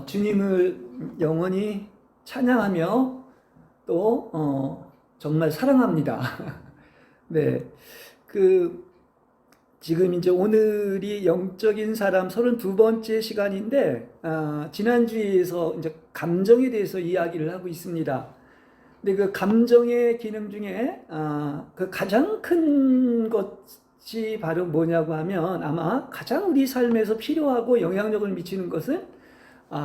주님을 영원히 찬양하며 또 정말 사랑합니다. 네, 그 지금 이제 오늘이 영적인 사람 32번째 시간인데 지난주에서 이제 감정에 대해서 이야기를 하고 있습니다. 근데 그 감정의 기능 중에 그 가장 큰 것이 바로 뭐냐고 하면 아마 가장 우리 삶에서 필요하고 영향력을 미치는 것은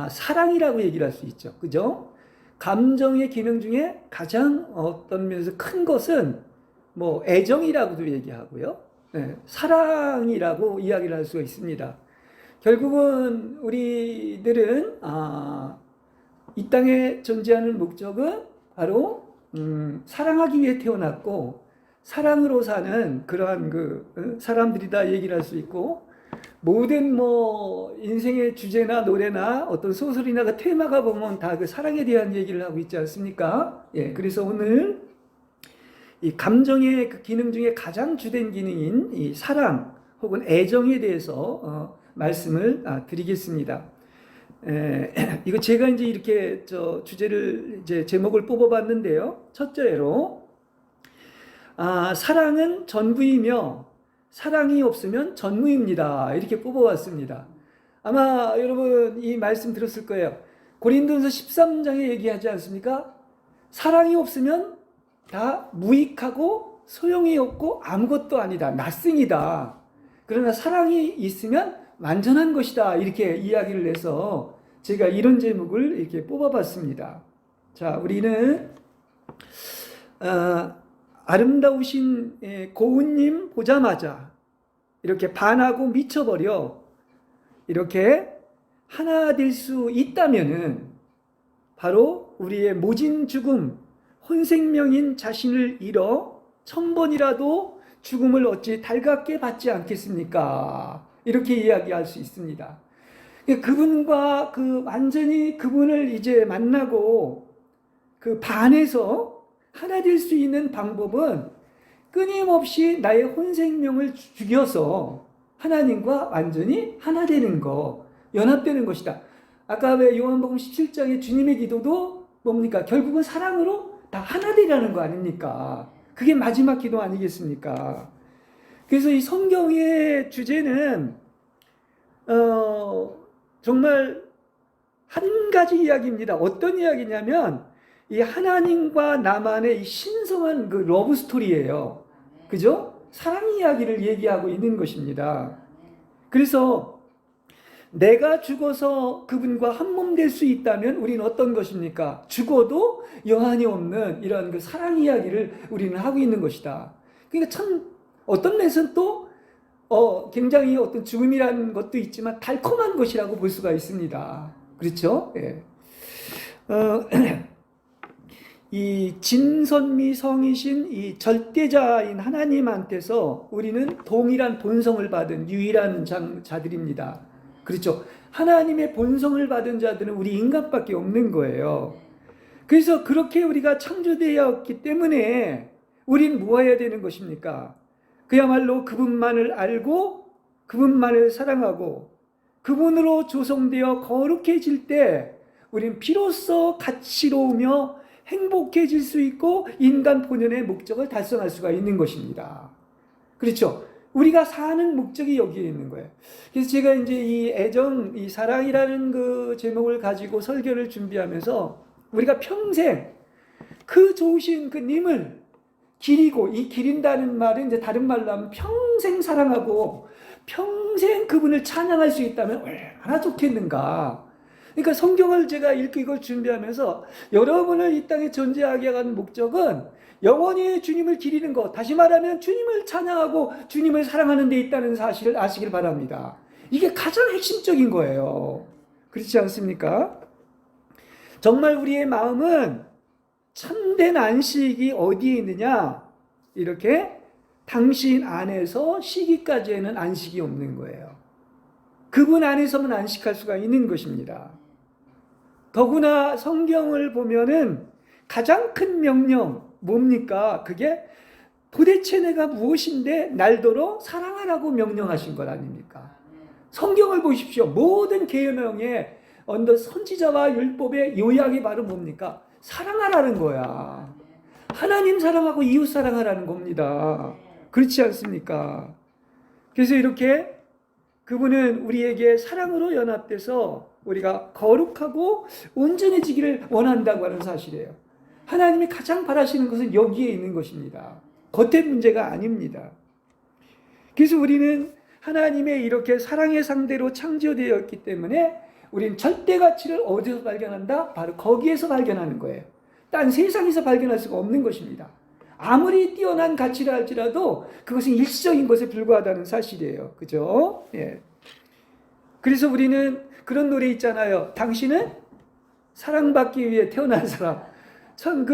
사랑이라고 얘기를 할 수 있죠. 그죠? 감정의 기능 중에 가장 어떤 면에서 큰 것은 뭐 애정이라고도 얘기하고요. 네, 사랑이라고 이야기를 할 수가 있습니다. 결국은 우리들은 이 땅에 존재하는 목적은 바로 사랑하기 위해 태어났고 사랑으로 사는 그러한 사람들이다 얘기를 할 수 있고 모든 뭐 인생의 주제나 노래나 어떤 소설이나 그 테마가 보면 다 그 사랑에 대한 얘기를 하고 있지 않습니까? 예, 그래서 오늘 이 감정의 그 기능 중에 가장 주된 기능인 이 사랑 혹은 애정에 대해서 말씀을 드리겠습니다. 이거 제가 이제 이렇게 주제를 이제 제목을 뽑아봤는데요. 첫째로 사랑은 전부이며 사랑이 없으면 전무입니다. 이렇게 뽑아왔습니다. 아마 여러분 이 말씀 들었을 거예요. 고린도전서 13장에 얘기하지 않습니까? 사랑이 없으면 다 무익하고 소용이 없고 아무것도 아니다. 낫승이다. 그러나 사랑이 있으면 완전한 것이다. 이렇게 이야기를 해서 제가 이런 제목을 이렇게 뽑아봤습니다. 자, 우리는 아름다우신 고운님 보자마자 이렇게 반하고 미쳐버려 이렇게 하나 될 수 있다면은 바로 우리의 모진 죽음, 혼생명인 자신을 잃어 1000번이라도 죽음을 어찌 달갑게 받지 않겠습니까? 이렇게 이야기할 수 있습니다. 그분과 완전히 그분을 이제 만나고 그 반해서 하나 될 수 있는 방법은 끊임없이 나의 혼생명을 죽여서 하나님과 완전히 하나 되는 거, 연합되는 것이다. 아까 왜 요한복음 17장의 주님의 기도도 뭡니까? 결국은 사랑으로 다 하나 되라는 거 아닙니까? 그게 마지막 기도 아니겠습니까? 그래서 이 성경의 주제는 정말 한 가지 이야기입니다. 어떤 이야기냐면 이 하나님과 나만의 이 신성한 그 러브 스토리예요. 그죠? 사랑 이야기를 얘기하고 있는 것입니다. 그래서 내가 죽어서 그분과 한 몸 될 수 있다면 우리는 어떤 것입니까? 죽어도 여한이 없는 이런 그 사랑 이야기를 우리는 하고 있는 것이다. 그러니까 참 어떤 면에서는 또 굉장히 어떤 죽음이라는 것도 있지만 달콤한 것이라고 볼 수가 있습니다. 그렇죠? 예. 이 진선미 성이신 이 절대자인 하나님한테서 우리는 동일한 본성을 받은 유일한 자들입니다. 그렇죠? 하나님의 본성을 받은 자들은 우리 인간밖에 없는 거예요. 그래서 그렇게 우리가 창조되었기 때문에 우린 뭐 해야 되는 것입니까? 그야말로 그분만을 알고 그분만을 사랑하고 그분으로 조성되어 거룩해질 때 우린 비로소 가치로우며 행복해질 수 있고 인간 본연의 목적을 달성할 수가 있는 것입니다. 그렇죠? 우리가 사는 목적이 여기에 있는 거예요. 그래서 제가 이제 이 애정, 이 사랑이라는 그 제목을 가지고 설교를 준비하면서 우리가 평생 그 좋으신 그 님을 기리고, 이 기린다는 말은 이제 다른 말로 하면 평생 사랑하고 평생 그분을 찬양할 수 있다면 얼마나 좋겠는가. 그러니까 성경을 제가 읽고 이걸 준비하면서 여러분을 이 땅에 존재하게 한 목적은 영원히 주님을 기리는 것, 다시 말하면 주님을 찬양하고 주님을 사랑하는 데 있다는 사실을 아시길 바랍니다. 이게 가장 핵심적인 거예요. 그렇지 않습니까? 정말 우리의 마음은 참된 안식이 어디에 있느냐? 이렇게 당신 안에서 쉬기까지에는 안식이 없는 거예요. 그분 안에서만 안식할 수가 있는 것입니다. 더구나 성경을 보면은 가장 큰 명령 뭡니까? 그게 도대체 내가 무엇인데 날도록 사랑하라고 명령하신 것 아닙니까? 성경을 보십시오. 모든 계명에 언더 선지자와 율법의 요약이 바로 뭡니까? 사랑하라는 거야. 하나님 사랑하고 이웃 사랑하라는 겁니다. 그렇지 않습니까? 그래서 이렇게 그분은 우리에게 사랑으로 연합돼서 우리가 거룩하고 온전해지기를 원한다고 하는 사실이에요. 하나님이 가장 바라시는 것은 여기에 있는 것입니다. 겉의 문제가 아닙니다. 그래서 우리는 하나님의 이렇게 사랑의 상대로 창조되었기 때문에 우리는 절대 가치를 어디서 발견한다? 바로 거기에서 발견하는 거예요. 딴 세상에서 발견할 수가 없는 것입니다. 아무리 뛰어난 가치라 할지라도 그것은 일시적인 것에 불과하다는 사실이에요. 그죠? 예. 그래서 우리는 그런 노래 있잖아요. 당신은 사랑받기 위해 태어난 사람. 참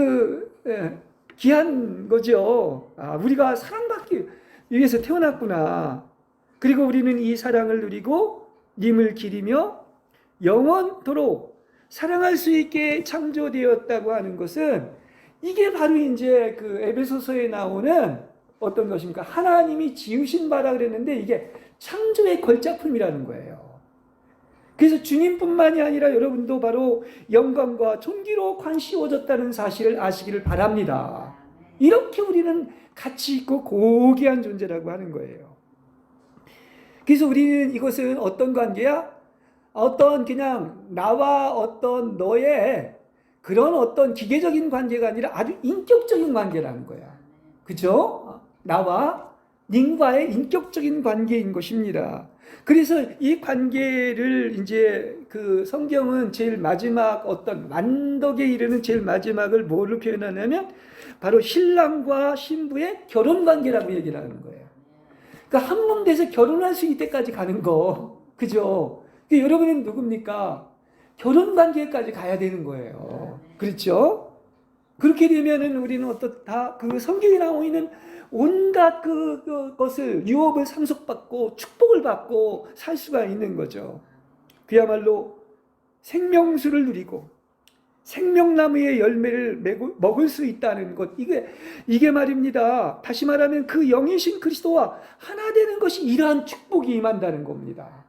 귀한 거죠. 우리가 사랑받기 위해서 태어났구나. 그리고 우리는 이 사랑을 누리고 님을 기리며 영원토록 사랑할 수 있게 창조되었다고 하는 것은 이게 바로 이제 그 에베소서에 나오는 어떤 것입니까? 하나님이 지으신 바라 그랬는데 이게 창조의 걸작품이라는 거예요. 그래서 주님뿐만이 아니라 여러분도 바로 영광과 존귀로 관씌워졌다는 사실을 아시기를 바랍니다. 이렇게 우리는 가치 있고 고귀한 존재라고 하는 거예요. 그래서 우리는 이것은 어떤 관계야? 어떤 그냥 나와 어떤 너의 그런 어떤 기계적인 관계가 아니라 아주 인격적인 관계라는 거야. 그죠? 나와 님과의 인격적인 관계인 것입니다. 그래서 이 관계를 이제 그 성경은 제일 마지막 어떤 완덕에 이르는 제일 마지막을 뭐로 표현하냐면 바로 신랑과 신부의 결혼 관계라고 얘기를 하는 거예요. 그러니까 한 몸 돼서 결혼할 수 있을 때까지 가는 거. 그죠? 그러니까 여러분은 누굽니까? 결혼 관계까지 가야 되는 거예요. 그렇죠? 그렇게 되면은 우리는 어떻다? 그 성경에 나오고 있는 온갖 것을 유업을 상속받고 축복을 받고 살 수가 있는 거죠. 그야말로 생명수를 누리고 생명나무의 열매를 먹을 수 있다는 것. 이게 말입니다. 다시 말하면 그 영이신 그리스도와 하나 되는 것이 이러한 축복이 임한다는 겁니다.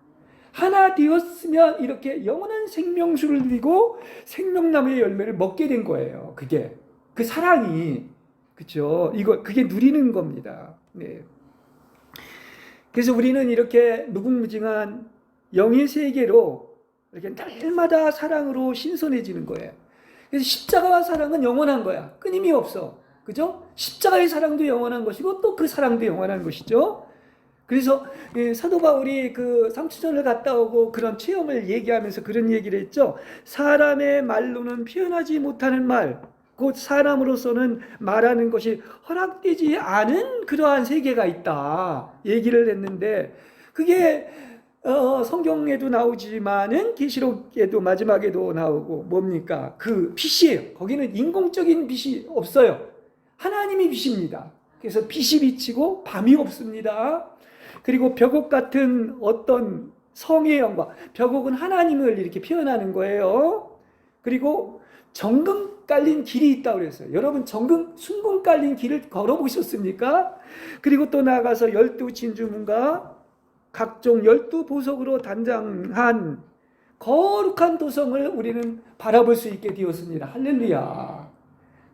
하나 되었으면 이렇게 영원한 생명수를 누리고 생명나무의 열매를 먹게 된 거예요. 그게 그 사랑이, 그렇죠? 그게 누리는 겁니다. 네. 그래서 우리는 이렇게 무궁무진한 영의 세계로 이렇게 날마다 사랑으로 신선해지는 거예요. 그래서 십자가와 사랑은 영원한 거야. 끊임이 없어. 그죠? 십자가의 사랑도 영원한 것이고 또 그 사랑도 영원한 것이죠. 그래서 사도 바울이 그 삼추전을 갔다 오고 그런 체험을 얘기하면서 그런 얘기를 했죠. 사람의 말로는 표현하지 못하는 말, 곧 사람으로서는 말하는 것이 허락되지 않은 그러한 세계가 있다 얘기를 했는데, 그게 성경에도 나오지만은 계시록에도 마지막에도 나오고 뭡니까? 그 빛이에요. 거기는 인공적인 빛이 없어요. 하나님이 빛입니다. 그래서 빛이 비치고 밤이 없습니다. 그리고 벽옥 같은 어떤 성의 영광, 벽옥은 하나님을 이렇게 표현하는 거예요. 그리고 정금 깔린 길이 있다고 그랬어요. 여러분 순금 깔린 길을 걸어보셨습니까? 그리고 또 나아가서 12진주문과 각종 12보석으로 단장한 거룩한 도성을 우리는 바라볼 수 있게 되었습니다. 할렐루야.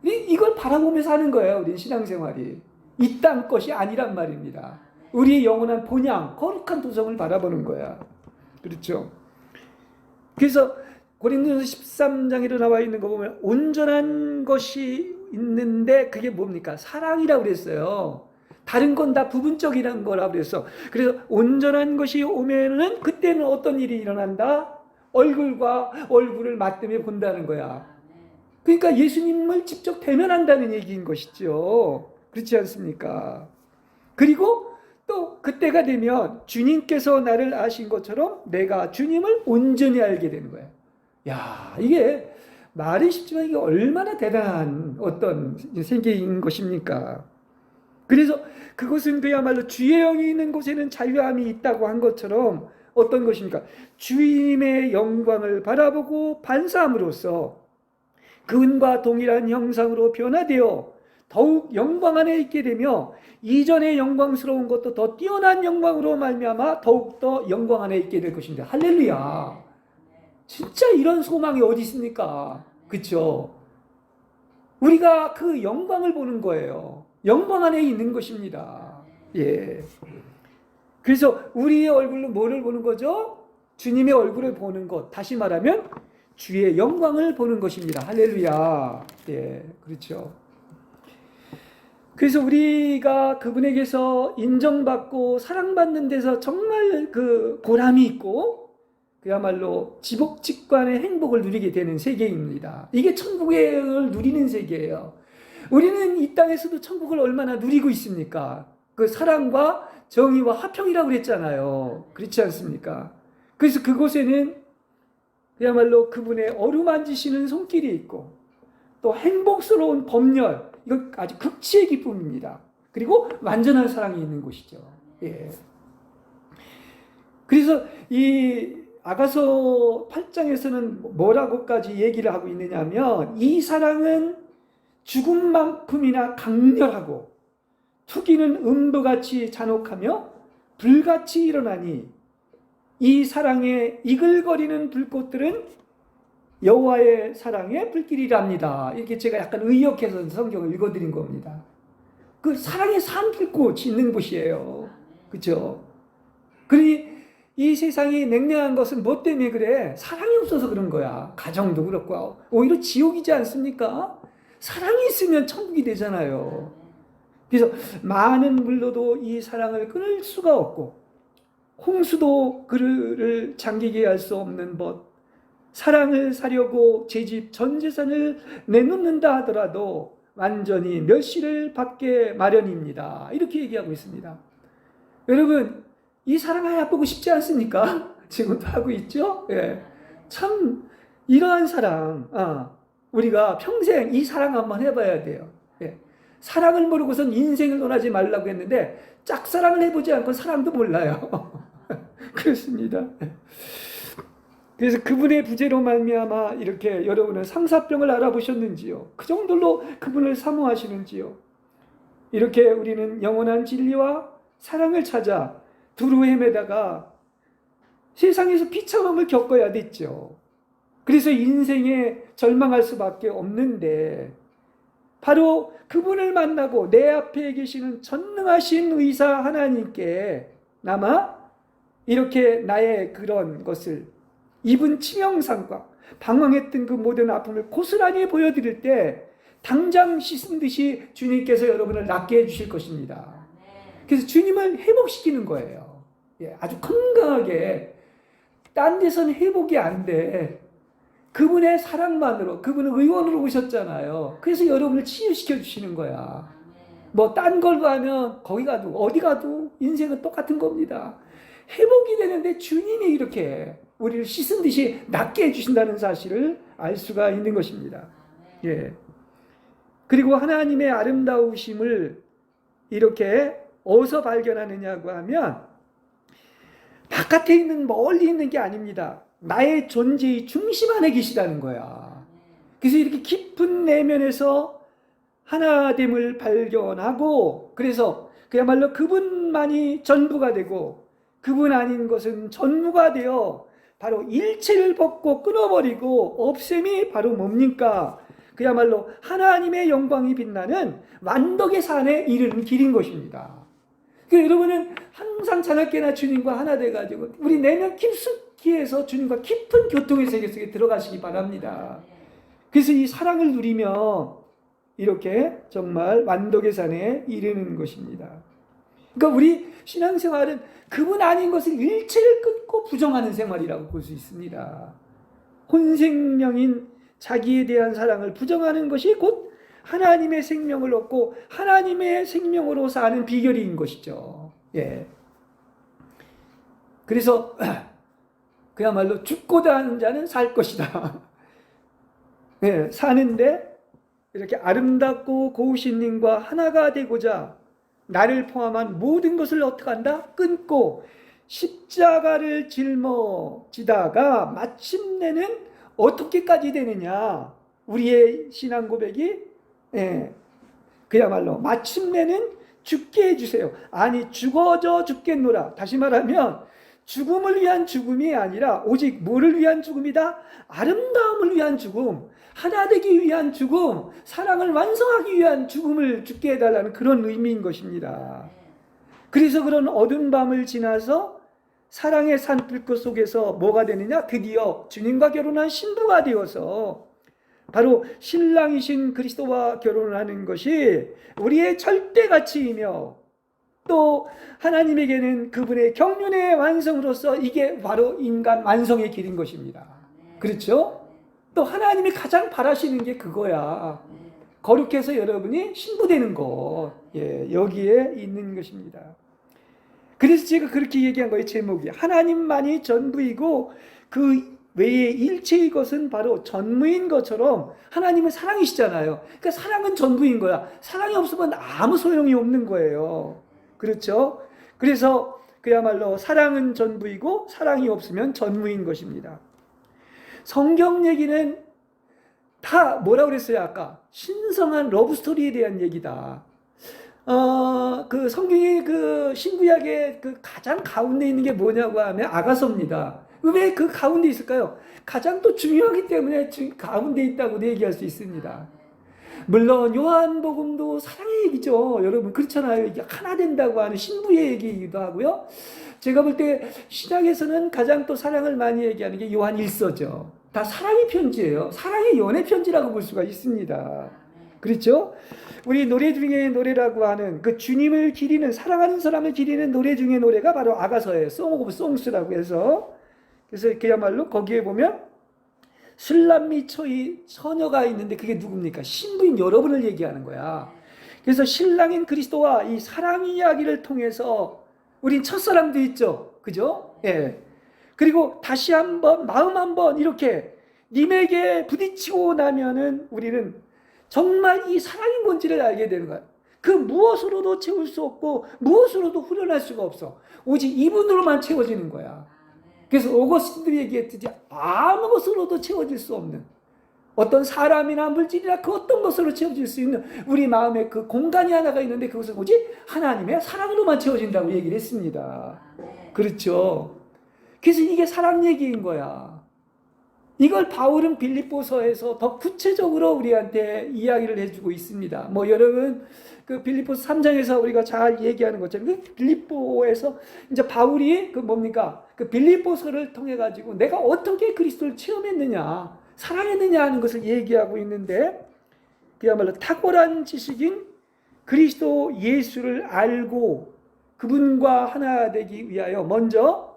이걸 바라보면서 하는 거예요. 우리 신앙생활이. 이 땅 것이 아니란 말입니다. 우리의 영원한 본향, 거룩한 도성을 바라보는 거야. 그렇죠? 그래서 고린도전서 13장에도 나와 있는 거 보면 온전한 것이 있는데 그게 뭡니까? 사랑이라고 그랬어요. 다른 건 다 부분적이라는 거라고 그랬어. 그래서 온전한 것이 오면은 그때는 어떤 일이 일어난다? 얼굴과 얼굴을 맞대며 본다는 거야. 그러니까 예수님을 직접 대면한다는 얘기인 것이죠. 그렇지 않습니까? 그리고 또 그때가 되면 주님께서 나를 아신 것처럼 내가 주님을 온전히 알게 되는 거예요. 야, 이게 말이 쉽지만 이게 얼마나 대단한 어떤 세계인 것입니까? 그래서 그것은 그야말로 주의 영이 있는 곳에는 자유함이 있다고 한 것처럼 어떤 것입니까? 주님의 영광을 바라보고 반사함으로써 그분과 동일한 형상으로 변화되어 더욱 영광 안에 있게 되며 이전의 영광스러운 것도 더 뛰어난 영광으로 말미암아 더욱 더 영광 안에 있게 될 것입니다. 할렐루야. 진짜 이런 소망이 어디 있습니까? 그렇죠? 우리가 그 영광을 보는 거예요. 영광 안에 있는 것입니다. 예. 그래서 우리의 얼굴로 뭐를 보는 거죠? 주님의 얼굴을 보는 것. 다시 말하면 주의 영광을 보는 것입니다. 할렐루야. 예, 그렇죠. 그래서 우리가 그분에게서 인정받고 사랑받는 데서 정말 그 보람이 있고 그야말로 지복직관의 행복을 누리게 되는 세계입니다. 이게 천국을 누리는 세계예요. 우리는 이 땅에서도 천국을 얼마나 누리고 있습니까? 그 사랑과 정의와 화평이라고 그랬잖아요. 그렇지 않습니까? 그래서 그곳에는 그야말로 그분의 어루만지시는 손길이 있고 또 행복스러운 법열, 이거 아주 극치의 기쁨입니다. 그리고 완전한 사랑이 있는 곳이죠. 예. 그래서 이 아가서 8장에서는 뭐라고까지 얘기를 하고 있느냐면 이 사랑은 죽음만큼이나 강렬하고 투기는 음부같이 잔혹하며 불같이 일어나니 이 사랑의 이글거리는 불꽃들은 여호와의 사랑의 불길이랍니다. 이렇게 제가 약간 의역해서 성경을 읽어드린 겁니다. 그 사랑의 산불꽃이 있는 곳이에요. 그렇죠? 그러니 이 세상이 냉랭한 것은 뭐 때문에 그래? 사랑이 없어서 그런 거야. 가정도 그렇고 오히려 지옥이지 않습니까? 사랑이 있으면 천국이 되잖아요. 그래서 많은 물로도 이 사랑을 끊을 수가 없고 홍수도 그를 잠기게 할 수 없는 법. 사랑을 사려고 제 집 전 재산을 내놓는다 하더라도 완전히 멸시를 받게 마련입니다. 이렇게 얘기하고 있습니다. 여러분, 이 사랑 하나 보고 싶지 않습니까? 지금도 하고 있죠? 예. 참 이러한 사랑, 우리가 평생 이 사랑 한번 해봐야 돼요. 예. 사랑을 모르고선 인생을 논하지 말라고 했는데 짝사랑을 해보지 않고 사랑도 몰라요. 그렇습니다. 그래서 그분의 부재로 말미암아 이렇게 여러분은 상사병을 알아보셨는지요? 그 정도로 그분을 사모하시는지요? 이렇게 우리는 영원한 진리와 사랑을 찾아 두루 헤매다가 세상에서 비참함을 겪어야 됐죠. 그래서 인생에 절망할 수밖에 없는데 바로 그분을 만나고 내 앞에 계시는 전능하신 의사 하나님께 남아 이렇게 나의 그런 것을 입은 치명상과 방황했던 그 모든 아픔을 고스란히 보여드릴 때 당장 씻은 듯이 주님께서 여러분을 낫게 해주실 것입니다. 그래서 주님을 회복시키는 거예요. 예, 아주 건강하게. 딴 데서는 회복이 안 돼. 그분의 사랑만으로, 그분은 의원으로 오셨잖아요. 그래서 여러분을 치유시켜 주시는 거야. 뭐 딴 걸로 하면 거기 가도 어디 가도 인생은 똑같은 겁니다. 회복이 되는데 주님이 이렇게 우리를 씻은 듯이 낫게 해주신다는 사실을 알 수가 있는 것입니다. 예. 그리고 하나님의 아름다우심을 이렇게 어디서 발견하느냐고 하면 바깥에 있는 멀리 있는 게 아닙니다. 나의 존재의 중심 안에 계시다는 거야. 그래서 이렇게 깊은 내면에서 하나됨을 발견하고 그래서 그야말로 그분만이 전부가 되고 그분 아닌 것은 전무가 되어 바로 일체를 벗고 끊어버리고 없앰이 바로 뭡니까? 그야말로 하나님의 영광이 빛나는 완덕의 산에 이르는 길인 것입니다. 그러니까 여러분은 항상 자나깨나 주님과 하나 돼가지고 우리 내면 깊숙이 해서 주님과 깊은 교통의 세계 속에 들어가시기 바랍니다. 그래서 이 사랑을 누리며 이렇게 정말 완덕의 산에 이르는 것입니다. 그러니까 우리 신앙생활은 그분 아닌 것을 일체를 끊고 부정하는 생활이라고 볼 수 있습니다. 혼생명인 자기에 대한 사랑을 부정하는 것이 곧 하나님의 생명을 얻고 하나님의 생명으로 사는 비결인 것이죠. 예. 그래서 그야말로 죽고자 하는 자는 살 것이다. 예, 사는데 이렇게 아름답고 고우신 님과 하나가 되고자 나를 포함한 모든 것을 어떻게 한다? 끊고 십자가를 짊어지다가 마침내는 어떻게까지 되느냐? 우리의 신앙 고백이 그야말로 마침내는 죽게 해주세요. 아니 죽어져 죽겠노라. 다시 말하면 죽음을 위한 죽음이 아니라 오직 뭐를 위한 죽음이다? 아름다움을 위한 죽음, 하나 되기 위한 죽음, 사랑을 완성하기 위한 죽음을 죽게 해달라는 그런 의미인 것입니다. 그래서 그런 어두운 밤을 지나서 사랑의 산불꽃 속에서 뭐가 되느냐? 드디어 주님과 결혼한 신부가 되어서 바로 신랑이신 그리스도와 결혼을 하는 것이 우리의 절대 가치이며, 또 하나님에게는 그분의 경륜의 완성으로서 이게 바로 인간 완성의 길인 것입니다. 그렇죠? 또 하나님이 가장 바라시는 게 그거야. 거룩해서 여러분이 신부되는 것. 예, 여기에 있는 것입니다. 그래서 제가 그렇게 얘기한 거예요. 제목이 하나님만이 전부이고 그 외에 일체의 것은 바로 전무인 것처럼 하나님은 사랑이시잖아요. 그러니까 사랑은 전부인 거야. 사랑이 없으면 아무 소용이 없는 거예요. 그렇죠? 그래서 그야말로 사랑은 전부이고 사랑이 없으면 전무인 것입니다. 성경 얘기는 다 뭐라고 그랬어요? 아까 신성한 러브스토리에 대한 얘기다. 그 성경의 그 신구약의 그 가장 가운데 있는 게 뭐냐고 하면 아가서입니다. 왜 그 가운데 있을까요? 가장 또 중요하기 때문에 가운데 있다고 얘기할 수 있습니다. 물론 요한복음도 사랑의 얘기죠. 여러분 그렇잖아요. 이게 하나 된다고 하는 신부의 얘기이기도 하고요. 제가 볼 때 신약에서는 가장 또 사랑을 많이 얘기하는 게 요한 1서죠. 다 사랑의 편지예요. 사랑의 연애 편지라고 볼 수가 있습니다. 그렇죠? 우리 노래 중에 노래라고 하는 그 주님을 기리는, 사랑하는 사람을 기리는 노래 중에 노래가 바로 아가서예요. Song of Songs라고 해서. 그래서 그야말로 거기에 보면 술람미 처녀가 있는데 그게 누굽니까? 신부인 여러분을 얘기하는 거야. 그래서 신랑인 그리스도와 이 사랑 이야기를 통해서 우린 첫사랑도 있죠. 그죠? 예. 그리고 다시 한번 마음 한번 이렇게 님에게 부딪히고 나면은 우리는 정말 이 사랑이 뭔지를 알게 되는 거야. 그 무엇으로도 채울 수 없고 무엇으로도 후련할 수가 없어. 오직 이분으로만 채워지는 거야. 그래서 오거스틴들이 얘기했듯이 아무 것으로도 채워질 수 없는, 어떤 사람이나 물질이나 그 어떤 것으로 채워질 수 있는 우리 마음에 그 공간이 하나가 있는데 그것은 오직 하나님의 사랑으로만 채워진다고 얘기를 했습니다. 그렇죠? 그래서 이게 사랑 얘기인 거야. 이걸 바울은 빌립보서에서 더 구체적으로 우리한테 이야기를 해주고 있습니다. 뭐 여러분 그 빌립보서 3장에서 우리가 잘 얘기하는 것처럼 그 빌립보에서 이제 바울이 그 뭡니까? 그 빌립보서를 통해 가지고 내가 어떻게 그리스도를 체험했느냐, 사랑했느냐 하는 것을 얘기하고 있는데, 그야말로 탁월한 지식인 그리스도 예수를 알고 그분과 하나 되기 위하여 먼저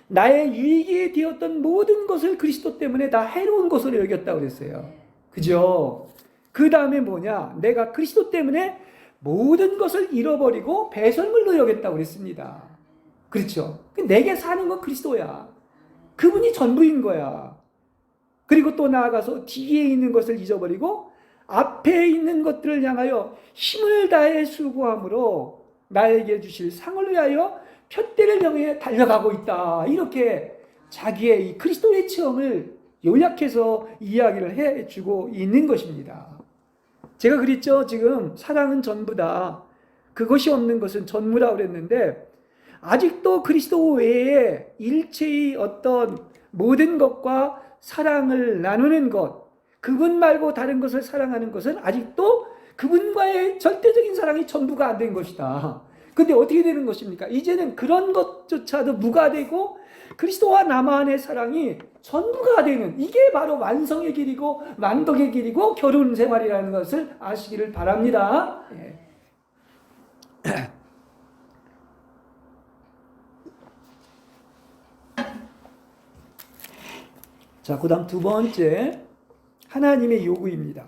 나의 유익이 되었던 모든 것을 그리스도 때문에 다 해로운 것으로 여겼다고 그랬어요. 그죠? 그 다음에 뭐냐? 내가 그리스도 때문에 모든 것을 잃어버리고 배설물로 여겼다고 그랬습니다. 그렇죠? 내게 사는 건 그리스도야. 그분이 전부인 거야. 그리고 또 나아가서 뒤에 있는 것을 잊어버리고 앞에 있는 것들을 향하여 힘을 다해 수고함으로 나에게 주실 상을 위하여 푯대를 향해 달려가고 있다. 이렇게 자기의 이 그리스도의 체험을 요약해서 이야기를 해주고 있는 것입니다. 제가 그랬죠. 지금 사랑은 전부다. 그것이 없는 것은 전무라고 그랬는데, 아직도 그리스도 외에 일체의 어떤 모든 것과 사랑을 나누는 것, 그분 말고 다른 것을 사랑하는 것은 아직도 그분과의 절대적인 사랑이 전부가 안 된 것이다. 근데 어떻게 되는 것입니까? 이제는 그런 것조차도 무가 되고 그리스도와 나만의 사랑이 전부가 되는, 이게 바로 완성의 길이고 만덕의 길이고 결혼 생활이라는 것을 아시기를 바랍니다. 예. 자, 그 다음 두 번째, 하나님의 요구입니다.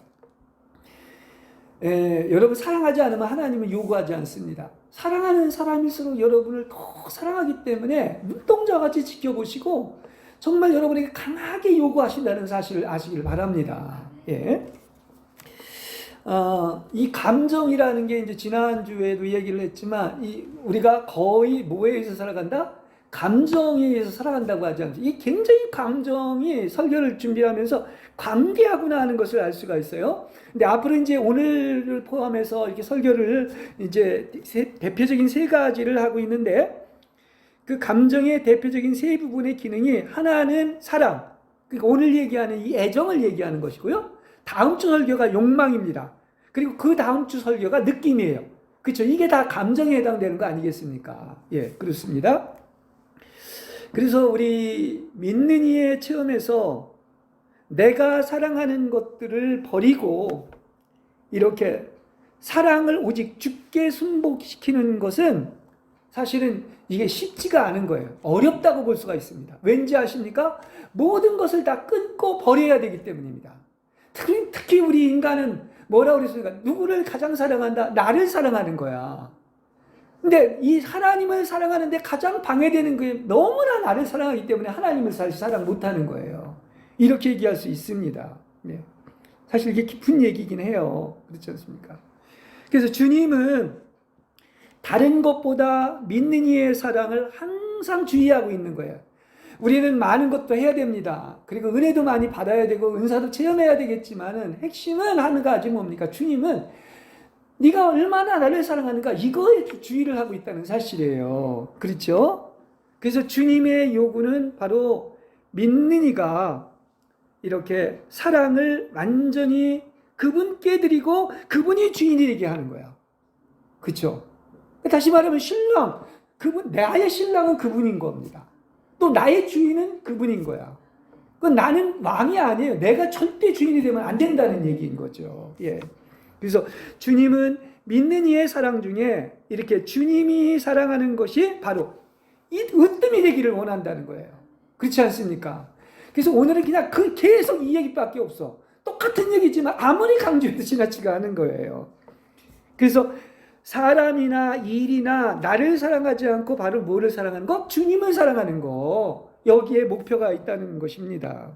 여러분 사랑하지 않으면 하나님은 요구하지 않습니다. 사랑하는 사람일수록 여러분을 더 사랑하기 때문에 눈동자같이 지켜보시고 정말 여러분에게 강하게 요구하신다는 사실을 아시길 바랍니다. 예. 이 감정이라는 게 이제 지난주에도 얘기를 했지만 우리가 거의 뭐에 의해서 살아간다? 감정에 의해서 살아간다고 하지 않습니까? 이 굉장히 감정이 설교를 준비하면서 관계하구나 하는 것을 알 수가 있어요. 근데 앞으로 이제 오늘을 포함해서 이렇게 설교를 이제 대표적인 세 가지를 하고 있는데, 그 감정의 대표적인 세 부분의 기능이 하나는 사랑, 그러니까 오늘 얘기하는 이 애정을 얘기하는 것이고요. 다음 주 설교가 욕망입니다. 그리고 그 다음 주 설교가 느낌이에요. 그렇죠? 이게 다 감정에 해당되는 거 아니겠습니까? 예, 그렇습니다. 그래서 우리 믿는 이의 체험에서 내가 사랑하는 것들을 버리고 이렇게 사랑을 오직 주께 순복시키는 것은 사실은 이게 쉽지가 않은 거예요. 어렵다고 볼 수가 있습니다. 왠지 아십니까? 모든 것을 다 끊고 버려야 되기 때문입니다. 특히 우리 인간은 뭐라고 그랬습니까? 누구를 가장 사랑한다? 나를 사랑하는 거야. 근데 이 하나님을 사랑하는데 가장 방해되는 게 너무나 나를 사랑하기 때문에 하나님을 사실 사랑 못하는 거예요. 이렇게 얘기할 수 있습니다. 네. 사실 이게 깊은 얘기긴 해요. 그렇지 않습니까? 그래서 주님은 다른 것보다 믿는 이의 사랑을 항상 주의하고 있는 거예요. 우리는 많은 것도 해야 됩니다. 그리고 은혜도 많이 받아야 되고 은사도 체험해야 되겠지만은 핵심은 한 가지 뭡니까? 주님은 네가 얼마나 나를 사랑하는가 이거에 주의를 하고 있다는 사실이에요. 그렇죠? 그래서 주님의 요구는 바로 믿는 이가 이렇게 사랑을 완전히 그분께 드리고 그분이 주인이 되게 하는 거야. 그렇죠? 다시 말하면 신랑, 나의 신랑은 그분인 겁니다. 또 나의 주인은 그분인 거야. 나는 왕이 아니에요. 내가 절대 주인이 되면 안 된다는 얘기인 거죠. 예. 그래서 주님은 믿는 이의 사랑 중에 이렇게 주님이 사랑하는 것이 바로 이 으뜸이 되기를 원한다는 거예요. 그렇지 않습니까? 그래서 오늘은 그냥 계속 이 얘기밖에 없어. 똑같은 얘기지만 아무리 강조해도 지나치가 않은 거예요. 그래서 사람이나 일이나 나를 사랑하지 않고 바로 뭐를 사랑하는 거? 주님을 사랑하는 거. 여기에 목표가 있다는 것입니다.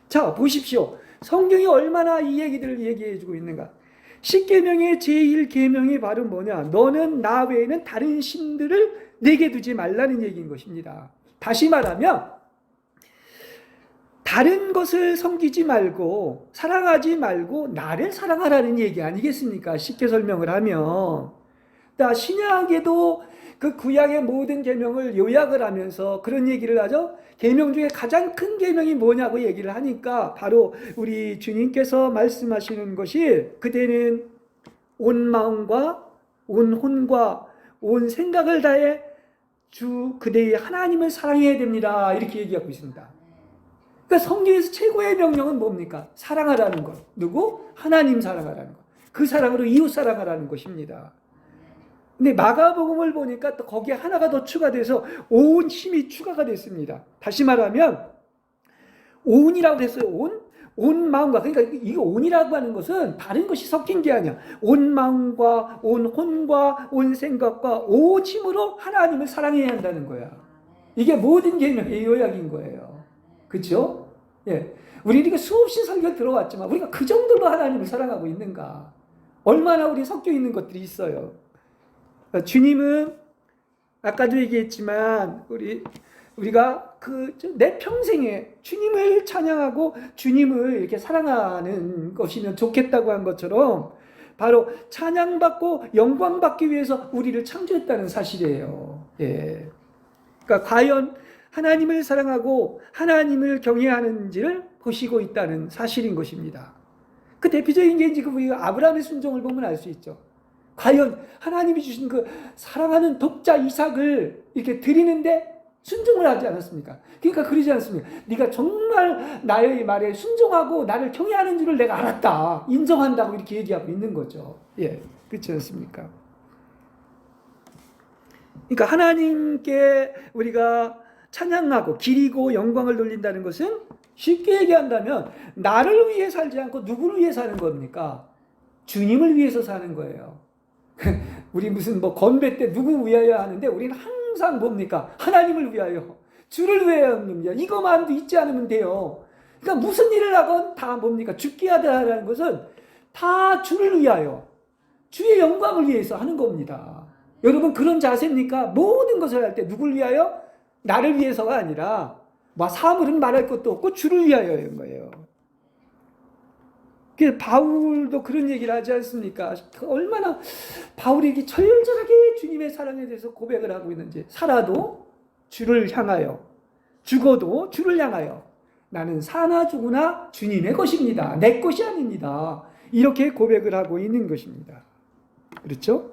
자, 보십시오. 성경이 얼마나 이 얘기들을 얘기해 주고 있는가. 10계명의 제1계명이 바로 뭐냐? 너는 나 외에는 다른 신들을 내게 두지 말라는 얘기인 것입니다. 다시 말하면 다른 것을 섬기지 말고 사랑하지 말고 나를 사랑하라는 얘기 아니겠습니까? 쉽게 설명을 하면. 신약에도 그 구약의 모든 계명을 요약을 하면서 그런 얘기를 하죠. 계명 중에 가장 큰 계명이 뭐냐고 얘기를 하니까 바로 우리 주님께서 말씀하시는 것이 그대는 온 마음과 온 혼과 온 생각을 다해 그대의 하나님을 사랑해야 됩니다. 이렇게 얘기하고 있습니다. 그러니까 성경에서 최고의 명령은 뭡니까? 사랑하라는 것. 누구? 하나님 사랑하라는 것. 그 사랑으로 이웃 사랑하라는 것입니다. 근데 마가복음을 보니까 또 거기에 하나가 더 추가돼서 온 힘이 추가가 됐습니다. 다시 말하면 온이라고 했어요. 온 마음과, 그러니까 이 온이라고 하는 것은 다른 것이 섞인 게 아니야. 온 마음과 온 혼과 온 생각과 온 힘으로 하나님을 사랑해야 한다는 거야. 이게 모든 계명의 요약인 거예요. 그렇죠? 예. 우리가 수없이 설교 들어왔지만 우리가 그 정도로 하나님을 사랑하고 있는가? 얼마나 우리 섞여 있는 것들이 있어요. 주님은 아까도 얘기했지만 우리가 내 평생에 주님을 찬양하고 주님을 이렇게 사랑하는 것이면 좋겠다고 한 것처럼 바로 찬양받고 영광받기 위해서 우리를 창조했다는 사실이에요. 예. 그러니까 과연 하나님을 사랑하고 하나님을 경외하는지를 보시고 있다는 사실인 것입니다. 그 대표적인 게 지금 우리가 아브라함의 순종을 보면 알 수 있죠. 과연 하나님이 주신 그 사랑하는 독자 이삭을 이렇게 드리는데 순종을 하지 않았습니까? 그러니까 그러지 않습니까? 네가 정말 나의 말에 순종하고 나를 경외하는 줄을 내가 알았다. 인정한다고 이렇게 얘기하고 있는 거죠. 예, 그렇지 않습니까? 그러니까 하나님께 우리가 찬양하고 기리고 영광을 돌린다는 것은 쉽게 얘기한다면 나를 위해 살지 않고 누구를 위해 사는 겁니까? 주님을 위해서 사는 거예요. 우리 무슨 건배 때 누구 위하여 하는데 우리는 항상 뭡니까? 하나님을 위하여, 주를 위하여 합니다. 이것만도 잊지 않으면 돼요. 그러니까 무슨 일을 하건 다 뭡니까? 죽게 하다라는 것은 다 주를 위하여, 주의 영광을 위해서 하는 겁니다. 여러분 그런 자세입니까? 모든 것을 할 때 누굴 위하여? 나를 위해서가 아니라 사물은 말할 것도 없고 주를 위하여인 거예요. 바울도 그런 얘기를 하지 않습니까? 얼마나 바울이 절절하게 주님의 사랑에 대해서 고백을 하고 있는지. 살아도 주를 향하여, 죽어도 주를 향하여 나는 사나 죽으나 주님의 것입니다. 내 것이 아닙니다. 이렇게 고백을 하고 있는 것입니다. 그렇죠?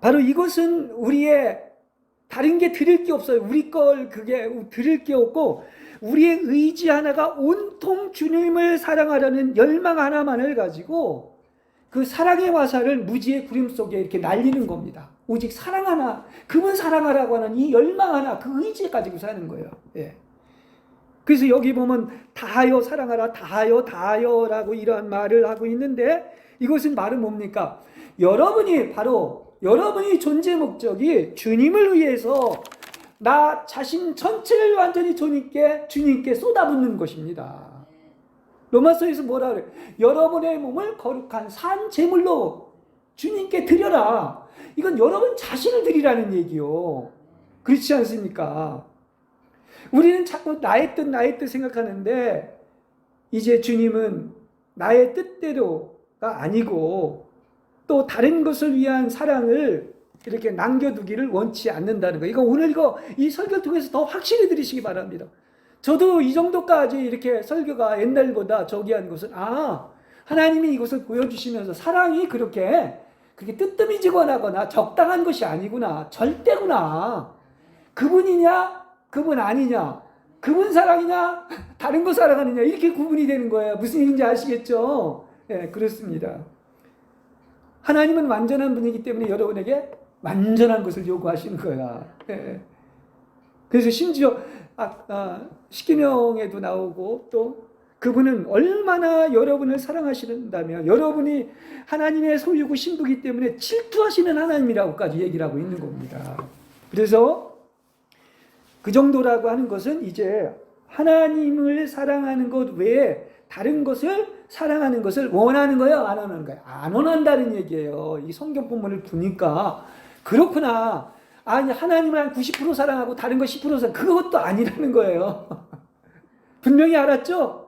바로 이것은 우리의 다른 게 들을 게 없어요. 우리 걸 그게 들을 게 없고 우리의 의지 하나가 온통 주님을 사랑하려는 열망 하나만을 가지고 그 사랑의 화살을 무지의 구름 속에 이렇게 날리는 겁니다. 오직 사랑 하나, 그분 사랑하라고 하는 이 열망 하나, 그 의지 가지고 사는 거예요. 예. 그래서 여기 보면 다하여 사랑하라, 다하여, 다하여라고 이러한 말을 하고 있는데 이것은 말은 뭡니까? 여러분이 존재 목적이 주님을 위해서 나 자신 전체를 완전히 주님께 쏟아붓는 것입니다. 로마서에서 뭐라 그래? 여러분의 몸을 거룩한 산 제물로 주님께 드려라. 이건 여러분 자신을 드리라는 얘기요. 그렇지 않습니까? 우리는 자꾸 나의 뜻 생각하는데 이제 주님은 나의 뜻대로가 아니고 또 다른 것을 위한 사랑을 이렇게 남겨두기를 원치 않는다는 거예요. 오늘 이 설교를 통해서 더 확실히 들으시기 바랍니다. 저도 이 정도까지 이렇게 설교가 옛날보다 저기한 것은 하나님이 이것을 보여주시면서 사랑이 그렇게 뜨뜨미지거나 적당한 것이 아니구나. 절대구나. 그분이냐 그분 아니냐, 그분 사랑이냐 다른 거 사랑하느냐, 이렇게 구분이 되는 거예요. 무슨 얘기인지 아시겠죠? 예, 그렇습니다. 하나님은 완전한 분이기 때문에 여러분에게 완전한 것을 요구하시는 거야. 예. 그래서 심지어 십계명에도 나오고 또 그분은 얼마나 여러분을 사랑하신다면 여러분이 하나님의 소유고 신부기 때문에 질투하시는 하나님이라고까지 얘기를 하고 있는 겁니다. 그래서 그 정도라고 하는 것은 이제 하나님을 사랑하는 것 외에 다른 것을 사랑하는 것을 원하는 거예요? 안 원하는 거예요? 안 원한다는 얘기예요. 이 성경 본문을 보니까 그렇구나. 하나님을 한 90% 사랑하고 다른 거 10% 그것도 아니라는 거예요. 분명히 알았죠?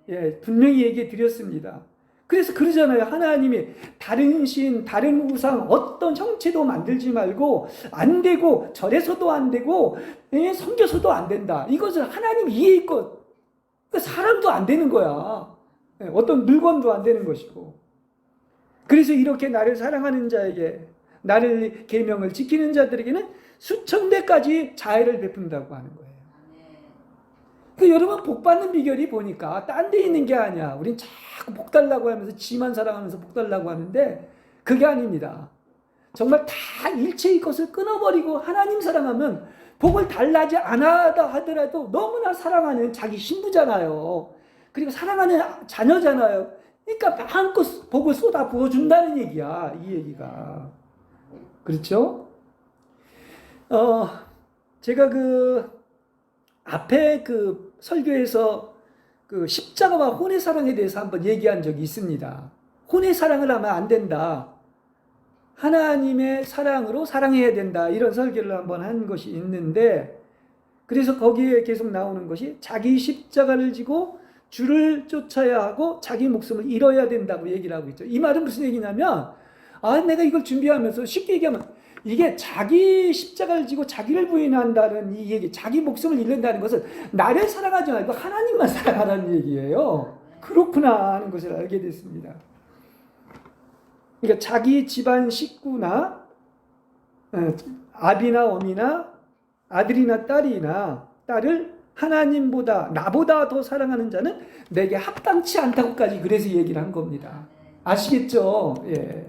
예, 분명히 얘기해 드렸습니다. 그래서 그러잖아요. 하나님이 다른 신, 다른 우상, 어떤 형체도 만들지 말고 안 되고 절에서도 안 되고 섬겨서도 안 된다. 이것은 하나님 이해 있고 사람도 안 되는 거야. 어떤 물건도 안 되는 것이고. 그래서 이렇게 나를 사랑하는 자에게, 나를 계명을 지키는 자들에게는 수천 배까지 자애를 베푼다고 하는 거예요. 여러분 복 받는 비결이 보니까 딴 데 있는 게 아니야. 우린 자꾸 복 달라고 하면서 지만 사랑하면서 복 달라고 하는데 그게 아닙니다. 정말 다 일체의 것을 끊어버리고 하나님 사랑하면 복을 달라지 않아다 하더라도 너무나 사랑하는 자기 신부잖아요. 그리고 사랑하는 자녀잖아요. 그러니까 마음껏 복을 쏟아 부어준다는 얘기야. 이 얘기가. 그렇죠? 제가 앞에 설교에서 십자가와 혼의 사랑에 대해서 한번 얘기한 적이 있습니다. 혼의 사랑을 하면 안 된다. 하나님의 사랑으로 사랑해야 된다. 이런 설교를 한번 한 것이 있는데, 그래서 거기에 계속 나오는 것이 자기 십자가를 지고 주를 쫓아야 하고 자기 목숨을 잃어야 된다고 얘기를 하고 있죠. 이 말은 무슨 얘기냐면, 내가 이걸 준비하면서 쉽게 얘기하면 이게 자기 십자가를 지고 자기를 부인한다는 이 얘기, 자기 목숨을 잃는다는 것은 나를 사랑하지 말고 하나님만 사랑하라는 얘기예요. 그렇구나 하는 것을 알게 됐습니다. 그러니까 자기 집안 식구나 아비나 어미나 아들이나 딸을 하나님보다 나보다 더 사랑하는 자는 내게 합당치 않다고까지 그래서 얘기를 한 겁니다. 아시겠죠? 예,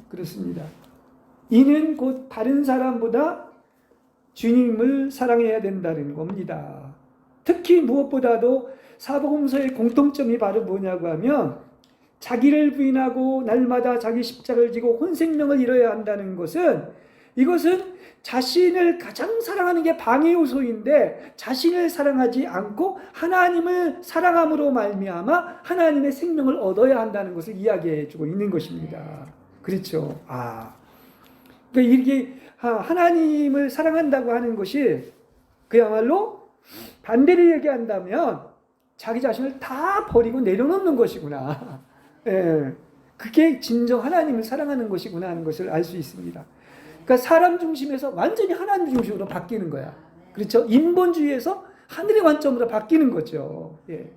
그렇습니다. 이는 곧 다른 사람보다 주님을 사랑해야 된다는 겁니다. 특히 무엇보다도 사복음서의 공통점이 바로 뭐냐고 하면 자기를 부인하고 날마다 자기 십자가를 지고 혼생명을 잃어야 한다는 것은, 이것은 자신을 가장 사랑하는 게 방해 요소인데 자신을 사랑하지 않고 하나님을 사랑함으로 말미암아 하나님의 생명을 얻어야 한다는 것을 이야기해 주고 있는 것입니다. 그렇죠? 그러니까 이게 하나님을 사랑한다고 하는 것이 그야말로 반대로 얘기한다면 자기 자신을 다 버리고 내려놓는 것이구나. 예, 그게 진정 하나님을 사랑하는 것이구나 하는 것을 알 수 있습니다. 그러니까 사람 중심에서 완전히 하나님 중심으로 바뀌는 거야. 그렇죠? 인본주의에서 하늘의 관점으로 바뀌는 거죠. 예.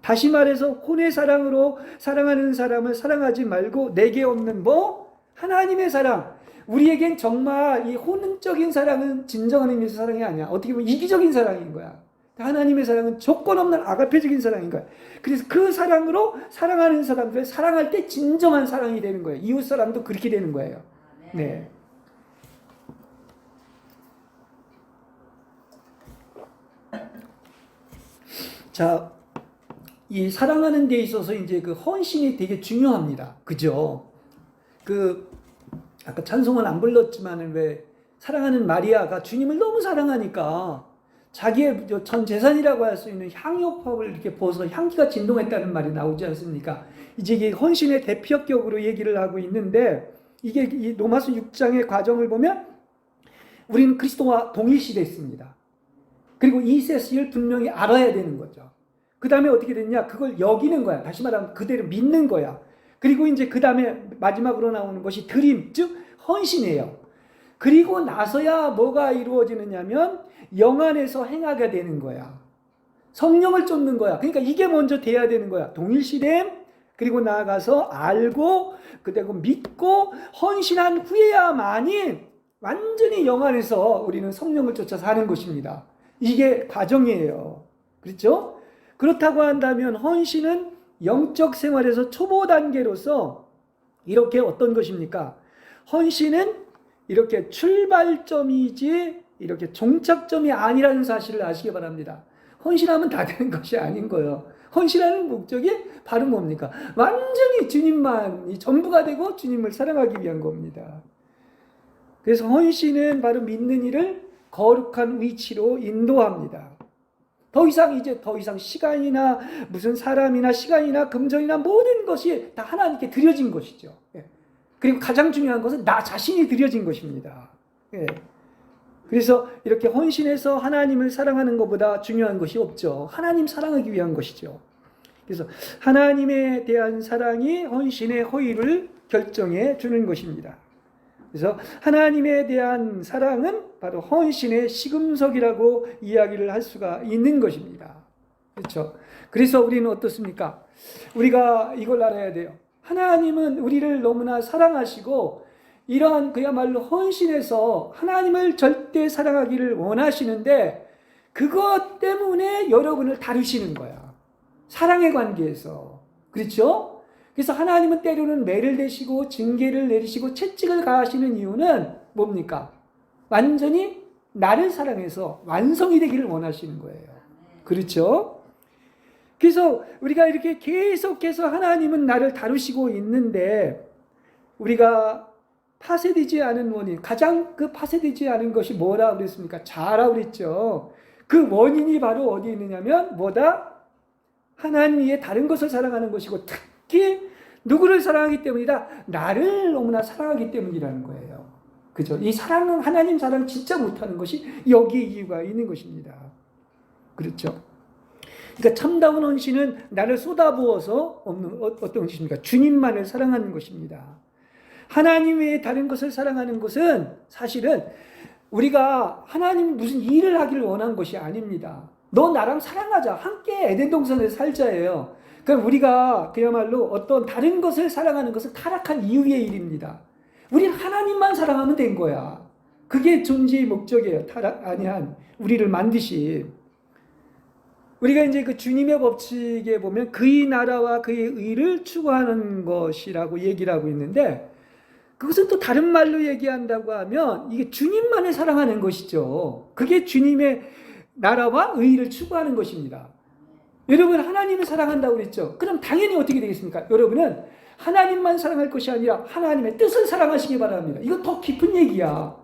다시 말해서 혼의 사랑으로 사랑하는 사람을 사랑하지 말고 내게 없는 뭐? 하나님의 사랑. 우리에겐 정말 이 혼적인 사랑은 진정한 의미에서 사랑이 아니야. 어떻게 보면 이기적인 사랑인 거야. 하나님의 사랑은 조건 없는 아가페적인 사랑인 거야. 그래서 그 사랑으로 사랑하는 사람들을 사랑할 때 진정한 사랑이 되는 거예요. 이웃 사랑도 그렇게 되는 거예요. 네. 자, 이 사랑하는 데 있어서 이제 그 헌신이 되게 중요합니다. 그죠? 아까 찬송은 안 불렀지만 왜 사랑하는 마리아가 주님을 너무 사랑하니까 자기의 전 재산이라고 할 수 있는 향유법을 이렇게 부어서 향기가 진동했다는 말이 나오지 않습니까? 이제 이게 헌신의 대표격으로 얘기를 하고 있는데 이게 이 로마서 6장의 과정을 보면 우리는 그리스도와 동일시됐습니다. 그리고 이 사실을 분명히 알아야 되는 거죠. 그 다음에 어떻게 됐냐? 그걸 여기는 거야. 다시 말하면 그대로 믿는 거야. 그리고 이제 그 다음에 마지막으로 나오는 것이 드림, 즉 헌신이에요. 그리고 나서야 뭐가 이루어지느냐면 영 안에서 행하게 되는 거야. 성령을 쫓는 거야. 그러니까 이게 먼저 돼야 되는 거야. 동일시됨, 그리고 나아가서 알고, 그리고 믿고, 헌신한 후에야만이 완전히 영 안에서 우리는 성령을 쫓아 사는 것입니다. 이게 과정이에요. 그렇죠? 그렇다고 한다면 헌신은 영적 생활에서 초보 단계로서 이렇게 어떤 것입니까? 헌신은 이렇게 출발점이지 이렇게 종착점이 아니라는 사실을 아시기 바랍니다. 헌신하면 다 되는 것이 아닌 거예요. 헌신하는 목적이 바로 뭡니까? 완전히 주님만이 전부가 되고 주님을 사랑하기 위한 겁니다. 그래서 헌신은 바로 믿는 이를 거룩한 위치로 인도합니다. 더 이상 시간이나 무슨 사람이나 시간이나 금전이나 모든 것이 다 하나님께 드려진 것이죠. 그리고 가장 중요한 것은 나 자신이 드려진 것입니다. 그래서 이렇게 헌신해서 하나님을 사랑하는 것보다 중요한 것이 없죠. 하나님 사랑하기 위한 것이죠. 그래서 하나님에 대한 사랑이 헌신의 호의를 결정해 주는 것입니다. 그래서 하나님에 대한 사랑은 바로 헌신의 시금석이라고 이야기를 할 수가 있는 것입니다. 그렇죠? 그래서 우리는 어떻습니까? 우리가 이걸 알아야 돼요. 하나님은 우리를 너무나 사랑하시고 이러한 그야말로 헌신에서 하나님을 절대 사랑하기를 원하시는데 그것 때문에 여러분을 다루시는 거야. 사랑의 관계에서. 그렇죠? 그래서 하나님은 때로는 매를 대시고 징계를 내리시고 채찍을 가하시는 이유는 뭡니까? 완전히 나를 사랑해서 완성이 되기를 원하시는 거예요. 그렇죠? 그래서 우리가 이렇게 계속해서 하나님은 나를 다루시고 있는데 우리가 파쇄되지 않은 원인, 가장 그 파쇄되지 않은 것이 뭐라 그랬습니까? 자아라 그랬죠. 그 원인이 바로 어디 있느냐면 뭐다? 하나님 위에 다른 것을 사랑하는 것이고 특히 누구를 사랑하기 때문이다? 나를 너무나 사랑하기 때문이라는 거예요. 그죠? 이 사랑은 하나님 사랑 진짜 못하는 것이 여기에 이유가 있는 것입니다. 그렇죠? 그러니까 참다운 헌신은 나를 쏟아부어서 없는 어떤 것입니까? 주님만을 사랑하는 것입니다. 하나님 외에 다른 것을 사랑하는 것은 사실은 우리가 하나님 무슨 일을 하기를 원한 것이 아닙니다. 너 나랑 사랑하자. 함께 에덴 동산에서 살자예요. 그러니까 우리가 그야말로 어떤 다른 것을 사랑하는 것은 타락한 이후의 일입니다. 우리는 하나님만 사랑하면 된 거야. 그게 존재의 목적이에요. 타락 아니한 우리를 만드신. 우리가 이제 그 주님의 법칙에 보면 그의 나라와 그의 의를 추구하는 것이라고 얘기를 하고 있는데 그것은 또 다른 말로 얘기한다고 하면 이게 주님만을 사랑하는 것이죠. 그게 주님의 나라와 의를 추구하는 것입니다. 여러분 하나님을 사랑한다고 그랬죠. 그럼 당연히 어떻게 되겠습니까? 여러분은 하나님만 사랑할 것이 아니라 하나님의 뜻을 사랑하시기 바랍니다. 이거 더 깊은 얘기야.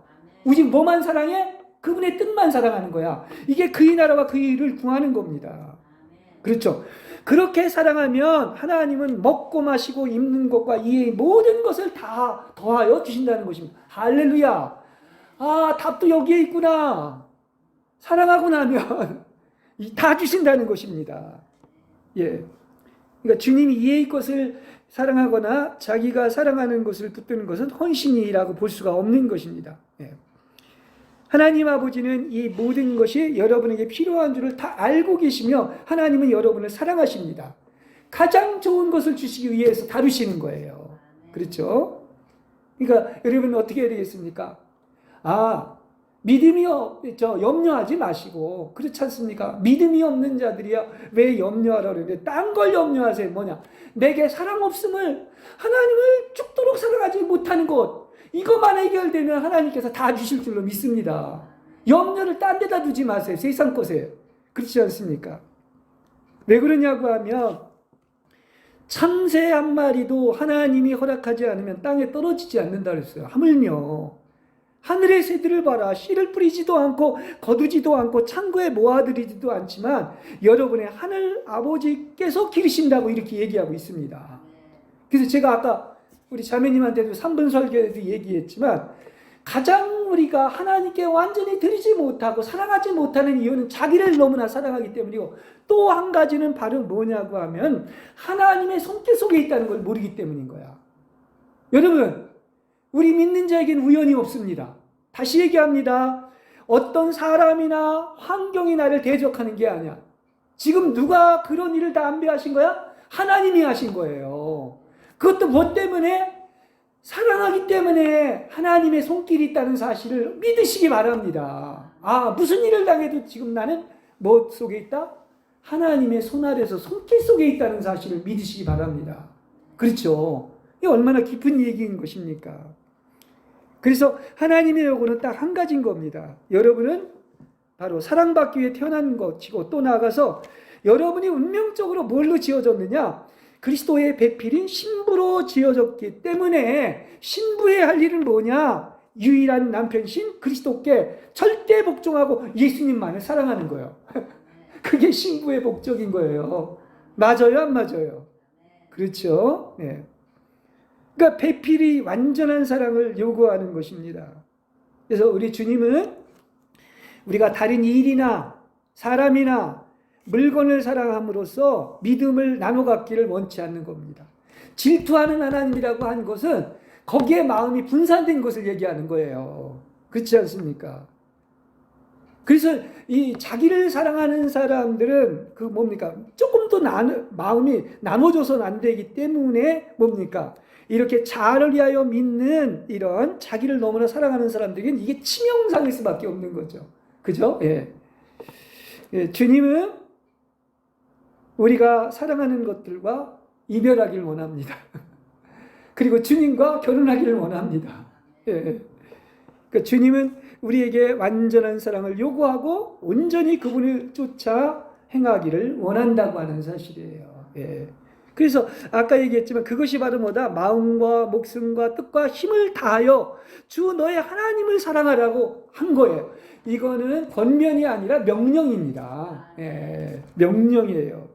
우리 뭐만 사랑해? 그분의 뜻만 사랑하는 거야. 이게 그의 나라와 그의 일을 구하는 겁니다. 그렇죠? 그렇게 사랑하면 하나님은 먹고 마시고 입는 것과 이의 모든 것을 다 더하여 주신다는 것입니다. 할렐루야. 아, 답도 여기에 있구나. 사랑하고 나면 다 주신다는 것입니다. 예. 그러니까 주님이 이의 것을 사랑하거나 자기가 사랑하는 것을 붙드는 것은 헌신이라고 볼 수가 없는 것입니다. 예. 하나님 아버지는 이 모든 것이 여러분에게 필요한 줄을 다 알고 계시며 하나님은 여러분을 사랑하십니다. 가장 좋은 것을 주시기 위해서 다루시는 거예요. 그렇죠? 그러니까 여러분 어떻게 해야 되겠습니까? 믿음이 염려하지 마시고, 그렇지 않습니까? 믿음이 없는 자들이야 왜 염려하라 그러는데 딴 걸 염려하세요. 뭐냐? 내게 사랑 없음을, 하나님을 죽도록 사랑하지 못하는 것, 이것만 해결되면 하나님께서 다 주실 줄로 믿습니다. 염려를 딴 데다 두지 마세요. 세상 것에. 그렇지 않습니까? 왜 그러냐고 하면 참새 한 마리도 하나님이 허락하지 않으면 땅에 떨어지지 않는다 그랬어요. 하물며 하늘의 새들을 봐라. 씨를 뿌리지도 않고 거두지도 않고 창고에 모아들이지도 않지만 여러분의 하늘 아버지께서 기르신다고 이렇게 얘기하고 있습니다. 그래서 제가 아까 우리 자매님한테도 3분 설교에도 얘기했지만 가장 우리가 하나님께 완전히 드리지 못하고 사랑하지 못하는 이유는 자기를 너무나 사랑하기 때문이고, 또 한 가지는 바로 뭐냐고 하면 하나님의 손길 속에 있다는 걸 모르기 때문인 거야. 여러분, 우리 믿는 자에게는 우연이 없습니다. 다시 얘기합니다. 어떤 사람이나 환경이 나를 대적하는 게 아니야. 지금 누가 그런 일을 다 안배하신 거야? 하나님이 하신 거예요. 그것도 뭐 때문에? 사랑하기 때문에 하나님의 손길이 있다는 사실을 믿으시기 바랍니다. 무슨 일을 당해도 지금 나는 뭐 속에 있다? 하나님의 손 아래서 손길 속에 있다는 사실을 믿으시기 바랍니다. 그렇죠? 이게 얼마나 깊은 얘기인 것입니까? 그래서 하나님의 요구는 딱 한 가지인 겁니다. 여러분은 바로 사랑받기 위해 태어난 것이고, 또 나아가서 여러분이 운명적으로 뭘로 지어졌느냐? 그리스도의 배필인 신부로 지어졌기 때문에 신부의 할 일은 뭐냐? 유일한 남편이신 그리스도께 절대 복종하고 예수님만을 사랑하는 거예요. 그게 신부의 목적인 거예요. 맞아요, 안 맞아요? 그렇죠? 네. 그러니까 배필이 완전한 사랑을 요구하는 것입니다. 그래서 우리 주님은 우리가 다른 일이나 사람이나 물건을 사랑함으로써 믿음을 나눠 갖기를 원치 않는 겁니다. 질투하는 하나님이라고 한 것은 거기에 마음이 분산된 것을 얘기하는 거예요. 그렇지 않습니까? 그래서 이 자기를 사랑하는 사람들은 그 뭡니까? 조금 더 마음이 나눠져서는 안 되기 때문에 뭡니까? 이렇게 자아를 위하여 믿는 이런 자기를 너무나 사랑하는 사람들에게는 이게 치명상일 수밖에 없는 거죠. 그죠? 예. 주님은 우리가 사랑하는 것들과 이별하기를 원합니다. 그리고 주님과 결혼하기를 원합니다. 예. 그러니까 주님은 우리에게 완전한 사랑을 요구하고 온전히 그분을 쫓아 행하기를 원한다고 하는 사실이에요. 예. 그래서 아까 얘기했지만 그것이 바로 뭐다? 마음과 목숨과 뜻과 힘을 다하여 주 너의 하나님을 사랑하라고 한 거예요. 이거는 권면이 아니라 명령입니다. 예. 명령이에요.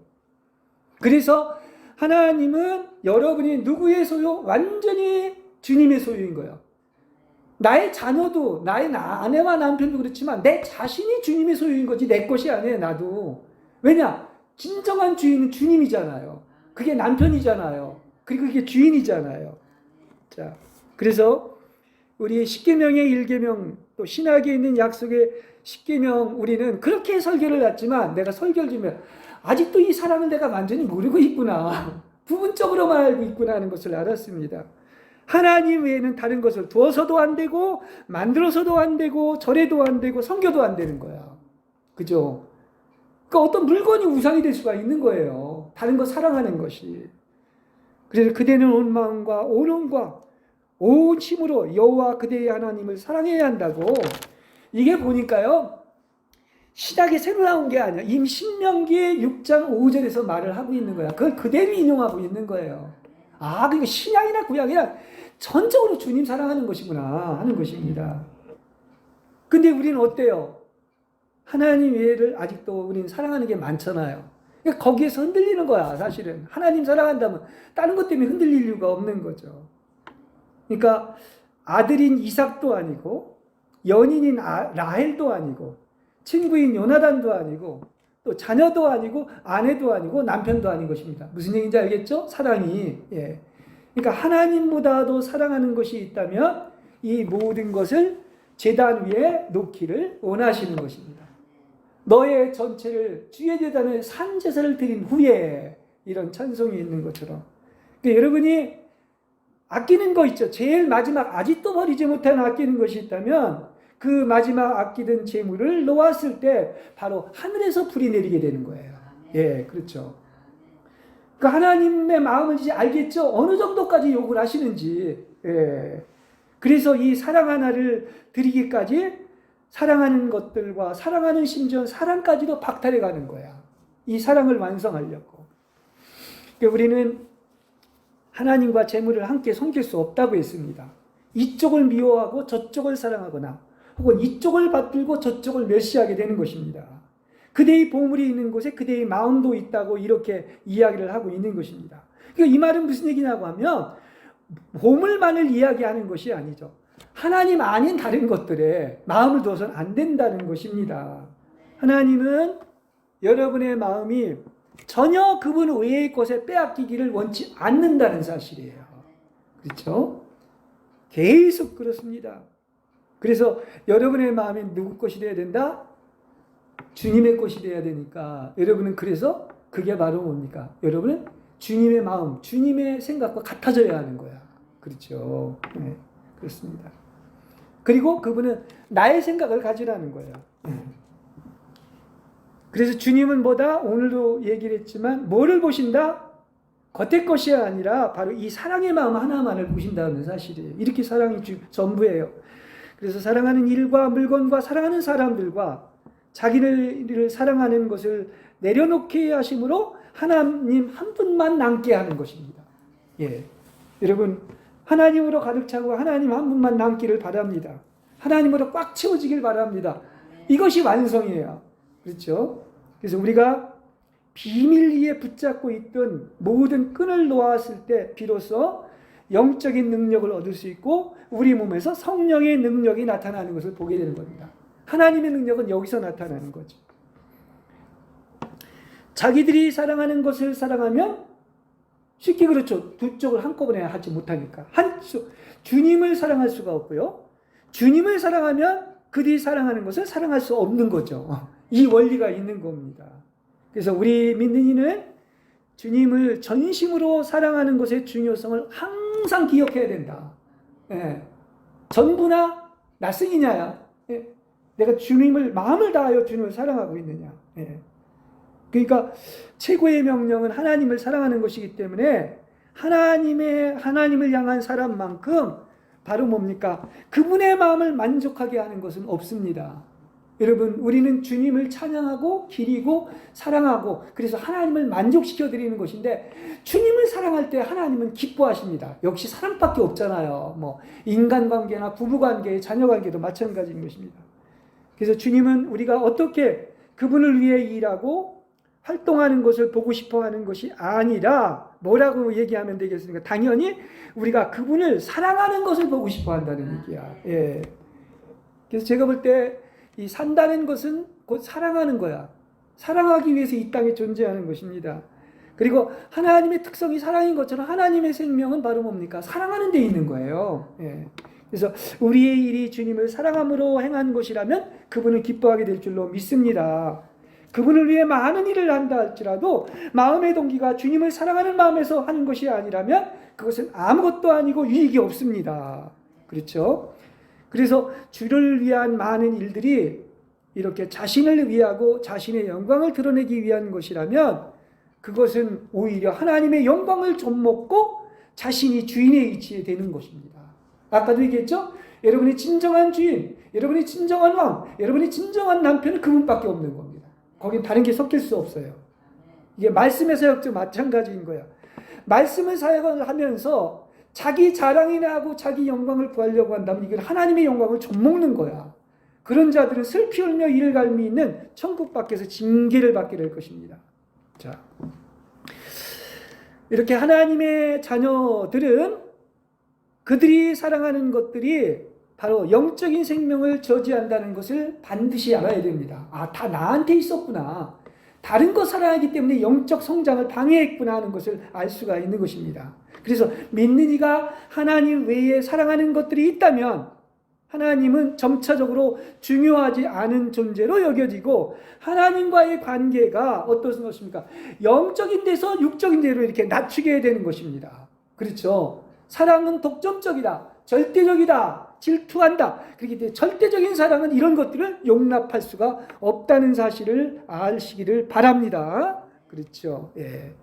그래서 하나님은 여러분이 누구의 소유? 완전히 주님의 소유인 거예요. 나의 자녀도, 나의 아내와 남편도 그렇지만 내 자신이 주님의 소유인 거지 내 것이 아니에요, 나도. 왜냐? 진정한 주인은 주님이잖아요. 그게 남편이잖아요. 그리고 그게 주인이잖아요. 자, 그래서 우리 십계명의 1계명, 또 신학에 있는 약속의 10계명, 우리는 그렇게 설교를 했지만 내가 설교를 주면 아직도 이 사랑을 내가 완전히 모르고 있구나. 부분적으로만 알고 있구나 하는 것을 알았습니다. 하나님 외에는 다른 것을 두어서도 안 되고 만들어서도 안 되고 절에도 안 되고 성교도 안 되는 거야. 그죠? 그러니까 어떤 물건이 우상이 될 수가 있는 거예요. 다른 거 사랑하는 것이. 그래서 그대는 온 마음과 온 혼과 온 힘으로 여호와 그대의 하나님을 사랑해야 한다고. 이게 보니까요, 신학이 새로 나온 게 아니야. 이미 신명기 6장 5절에서 말을 하고 있는 거야. 그걸 그대로 인용하고 있는 거예요. 그러니까 신약이나 구약이나 전적으로 주님 사랑하는 것이구나 하는 것입니다. 근데 우리는 어때요? 하나님 외를 아직도 우리는 사랑하는 게 많잖아요. 그러니까 거기에서 흔들리는 거야, 사실은. 하나님 사랑한다면 다른 것 때문에 흔들릴 이유가 없는 거죠. 그러니까 아들인 이삭도 아니고 연인인 라헬도 아니고 친구인 요나단도 아니고 또 자녀도 아니고 아내도 아니고 남편도 아닌 것입니다. 무슨 얘기인지 알겠죠? 사랑이. 예. 그러니까 하나님보다도 사랑하는 것이 있다면 이 모든 것을 제단 위에 놓기를 원하시는 것입니다. 너의 전체를 주의 제단에 산제사를 드린 후에, 이런 찬송이 있는 것처럼. 그러니까 여러분이 아끼는 거 있죠. 제일 마지막 아직도 버리지 못한 아끼는 것이 있다면 그 마지막 아끼던 재물을 놓았을 때 바로 하늘에서 불이 내리게 되는 거예요. 예, 그렇죠. 그 하나님의 마음을 이제 알겠죠? 어느 정도까지 욕을 하시는지. 예. 그래서 이 사랑 하나를 드리기까지 사랑하는 것들과 사랑하는 심지어 사랑까지도 박탈해 가는 거야. 이 사랑을 완성하려고. 그러니까 우리는 하나님과 재물을 함께 섬길 수 없다고 했습니다. 이쪽을 미워하고 저쪽을 사랑하거나 혹은 이쪽을 받들고 저쪽을 멸시하게 되는 것입니다. 그대의 보물이 있는 곳에 그대의 마음도 있다고 이렇게 이야기를 하고 있는 것입니다. 그러니까 이 말은 무슨 얘기냐고 하면 보물만을 이야기하는 것이 아니죠. 하나님 아닌 다른 것들에 마음을 둬서는 안 된다는 것입니다. 하나님은 여러분의 마음이 전혀 그분 외의 것에 빼앗기기를 원치 않는다는 사실이에요. 그렇죠? 계속 그렇습니다. 그래서 여러분의 마음이 누구 것이 되어야 된다? 주님의 것이 되어야 되니까 여러분은 그래서 그게 바로 뭡니까? 여러분은 주님의 마음, 주님의 생각과 같아져야 하는 거야. 그렇죠? 네, 그렇습니다. 그리고 그분은 나의 생각을 가지라는 거예요. 그래서 주님은 뭐다? 오늘도 얘기를 했지만 뭐를 보신다? 겉의 것이 아니라 바로 이 사랑의 마음 하나만을 보신다는 사실이에요. 이렇게 사랑이 전부예요. 그래서 사랑하는 일과 물건과 사랑하는 사람들과 자기를 사랑하는 것을 내려놓게 하심으로 하나님 한 분만 남게 하는 것입니다. 예, 여러분 하나님으로 가득 차고 하나님 한 분만 남기를 바랍니다. 하나님으로 꽉 채워지길 바랍니다. 이것이 완성이에요. 그렇죠? 그래서 우리가 비밀리에 붙잡고 있던 모든 끈을 놓았을 때 비로소 영적인 능력을 얻을 수 있고 우리 몸에서 성령의 능력이 나타나는 것을 보게 되는 겁니다. 하나님의 능력은 여기서 나타나는 거죠. 자기들이 사랑하는 것을 사랑하면 쉽게 그렇죠. 두 쪽을 한꺼번에 하지 못하니까. 한쪽 주님을 사랑할 수가 없고요. 주님을 사랑하면 그들이 사랑하는 것을 사랑할 수 없는 거죠. 이 원리가 있는 겁니다. 그래서 우리 믿는 이는 주님을 전심으로 사랑하는 것의 중요성을 항상 기억해야 된다. 예. 전부나 낯선이냐야. 예. 내가 주님을 마음을 다하여 주님을 사랑하고 있느냐. 예. 그러니까 최고의 명령은 하나님을 사랑하는 것이기 때문에 하나님을 향한 사람만큼 바로 뭡니까? 그분의 마음을 만족하게 하는 것은 없습니다. 여러분, 우리는 주님을 찬양하고 기리고 사랑하고 그래서 하나님을 만족시켜 드리는 것인데 주님을 사랑할 때 하나님은 기뻐하십니다. 역시 사랑밖에 없잖아요. 뭐 인간관계나 부부관계, 자녀관계도 마찬가지인 것입니다. 그래서 주님은 우리가 어떻게 그분을 위해 일하고 활동하는 것을 보고 싶어하는 것이 아니라 뭐라고 얘기하면 되겠습니까? 당연히 우리가 그분을 사랑하는 것을 보고 싶어한다는 얘기야. 예. 그래서 제가 볼 때 이 산다는 것은 곧 사랑하는 거야. 사랑하기 위해서 이 땅에 존재하는 것입니다. 그리고 하나님의 특성이 사랑인 것처럼 하나님의 생명은 바로 뭡니까? 사랑하는 데 있는 거예요. 예. 그래서 우리의 일이 주님을 사랑함으로 행한 것이라면 그분은 기뻐하게 될 줄로 믿습니다. 그분을 위해 많은 일을 한다 할지라도 마음의 동기가 주님을 사랑하는 마음에서 하는 것이 아니라면 그것은 아무것도 아니고 유익이 없습니다. 그렇죠? 그래서 주를 위한 많은 일들이 이렇게 자신을 위하고 자신의 영광을 드러내기 위한 것이라면 그것은 오히려 하나님의 영광을 좀먹고 자신이 주인의 위치에 되는 것입니다. 아까도 얘기했죠? 여러분이 진정한 주인, 여러분이 진정한 왕, 여러분이 진정한 남편은 그분밖에 없는 겁니다. 거긴 다른 게 섞일 수 없어요. 이게 말씀의 사역도 마찬가지인 거야. 말씀을 사역을 하면서 자기 자랑이나 하고 자기 영광을 구하려고 한다면 이건 하나님의 영광을 좀먹는 거야. 그런 자들은 슬피 울며 이를 갈미 있는 천국 밖에서 징계를 받게 될 것입니다. 자, 이렇게 하나님의 자녀들은 그들이 사랑하는 것들이 바로 영적인 생명을 저지한다는 것을 반드시 알아야 됩니다. 아, 다 나한테 있었구나. 다른 것 사랑하기 때문에 영적 성장을 방해했구나 하는 것을 알 수가 있는 것입니다. 그래서 믿는 이가 하나님 외에 사랑하는 것들이 있다면 하나님은 점차적으로 중요하지 않은 존재로 여겨지고 하나님과의 관계가 어떤 것입니까? 영적인 데서 육적인 데로 이렇게 낮추게 되는 것입니다. 그렇죠? 사랑은 독점적이다, 절대적이다, 질투한다. 그렇기 때문에 절대적인 사랑은 이런 것들을 용납할 수가 없다는 사실을 아시기를 바랍니다. 그렇죠? 예.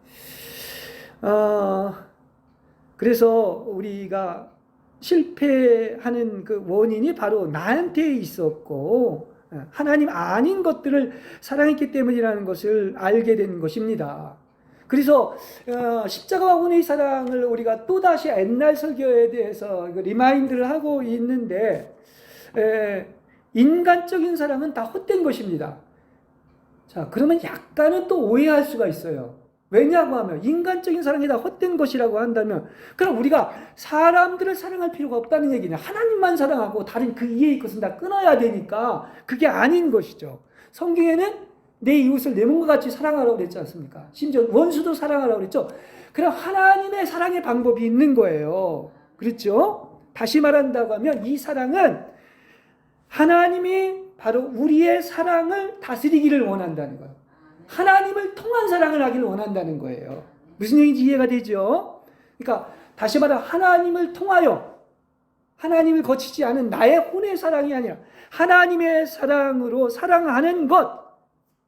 그래서 우리가 실패하는 그 원인이 바로 나한테 있었고 하나님 아닌 것들을 사랑했기 때문이라는 것을 알게 된 것입니다. 그래서 십자가와 혼의 사랑을 우리가 또다시 옛날 설교에 대해서 리마인드를 하고 있는데 인간적인 사랑은 다 헛된 것입니다. 자, 그러면 약간은 또 오해할 수가 있어요. 왜냐고 하면 인간적인 사랑이 다 헛된 것이라고 한다면 그럼 우리가 사람들을 사랑할 필요가 없다는 얘기냐. 하나님만 사랑하고 다른 그 이해의 것은 다 끊어야 되니까 그게 아닌 것이죠. 성경에는 내 이웃을 내 몸과 같이 사랑하라고 그랬지 않습니까? 심지어 원수도 사랑하라고 그랬죠. 그럼 하나님의 사랑의 방법이 있는 거예요. 그렇죠? 다시 말한다고 하면 이 사랑은 하나님이 바로 우리의 사랑을 다스리기를 원한다는 거예요. 하나님을 통한 사랑을 하기를 원한다는 거예요. 무슨 얘기인지 이해가 되죠? 그러니까 다시 말하면 하나님을 통하여 하나님을 거치지 않은 나의 혼의 사랑이 아니라 하나님의 사랑으로 사랑하는 것,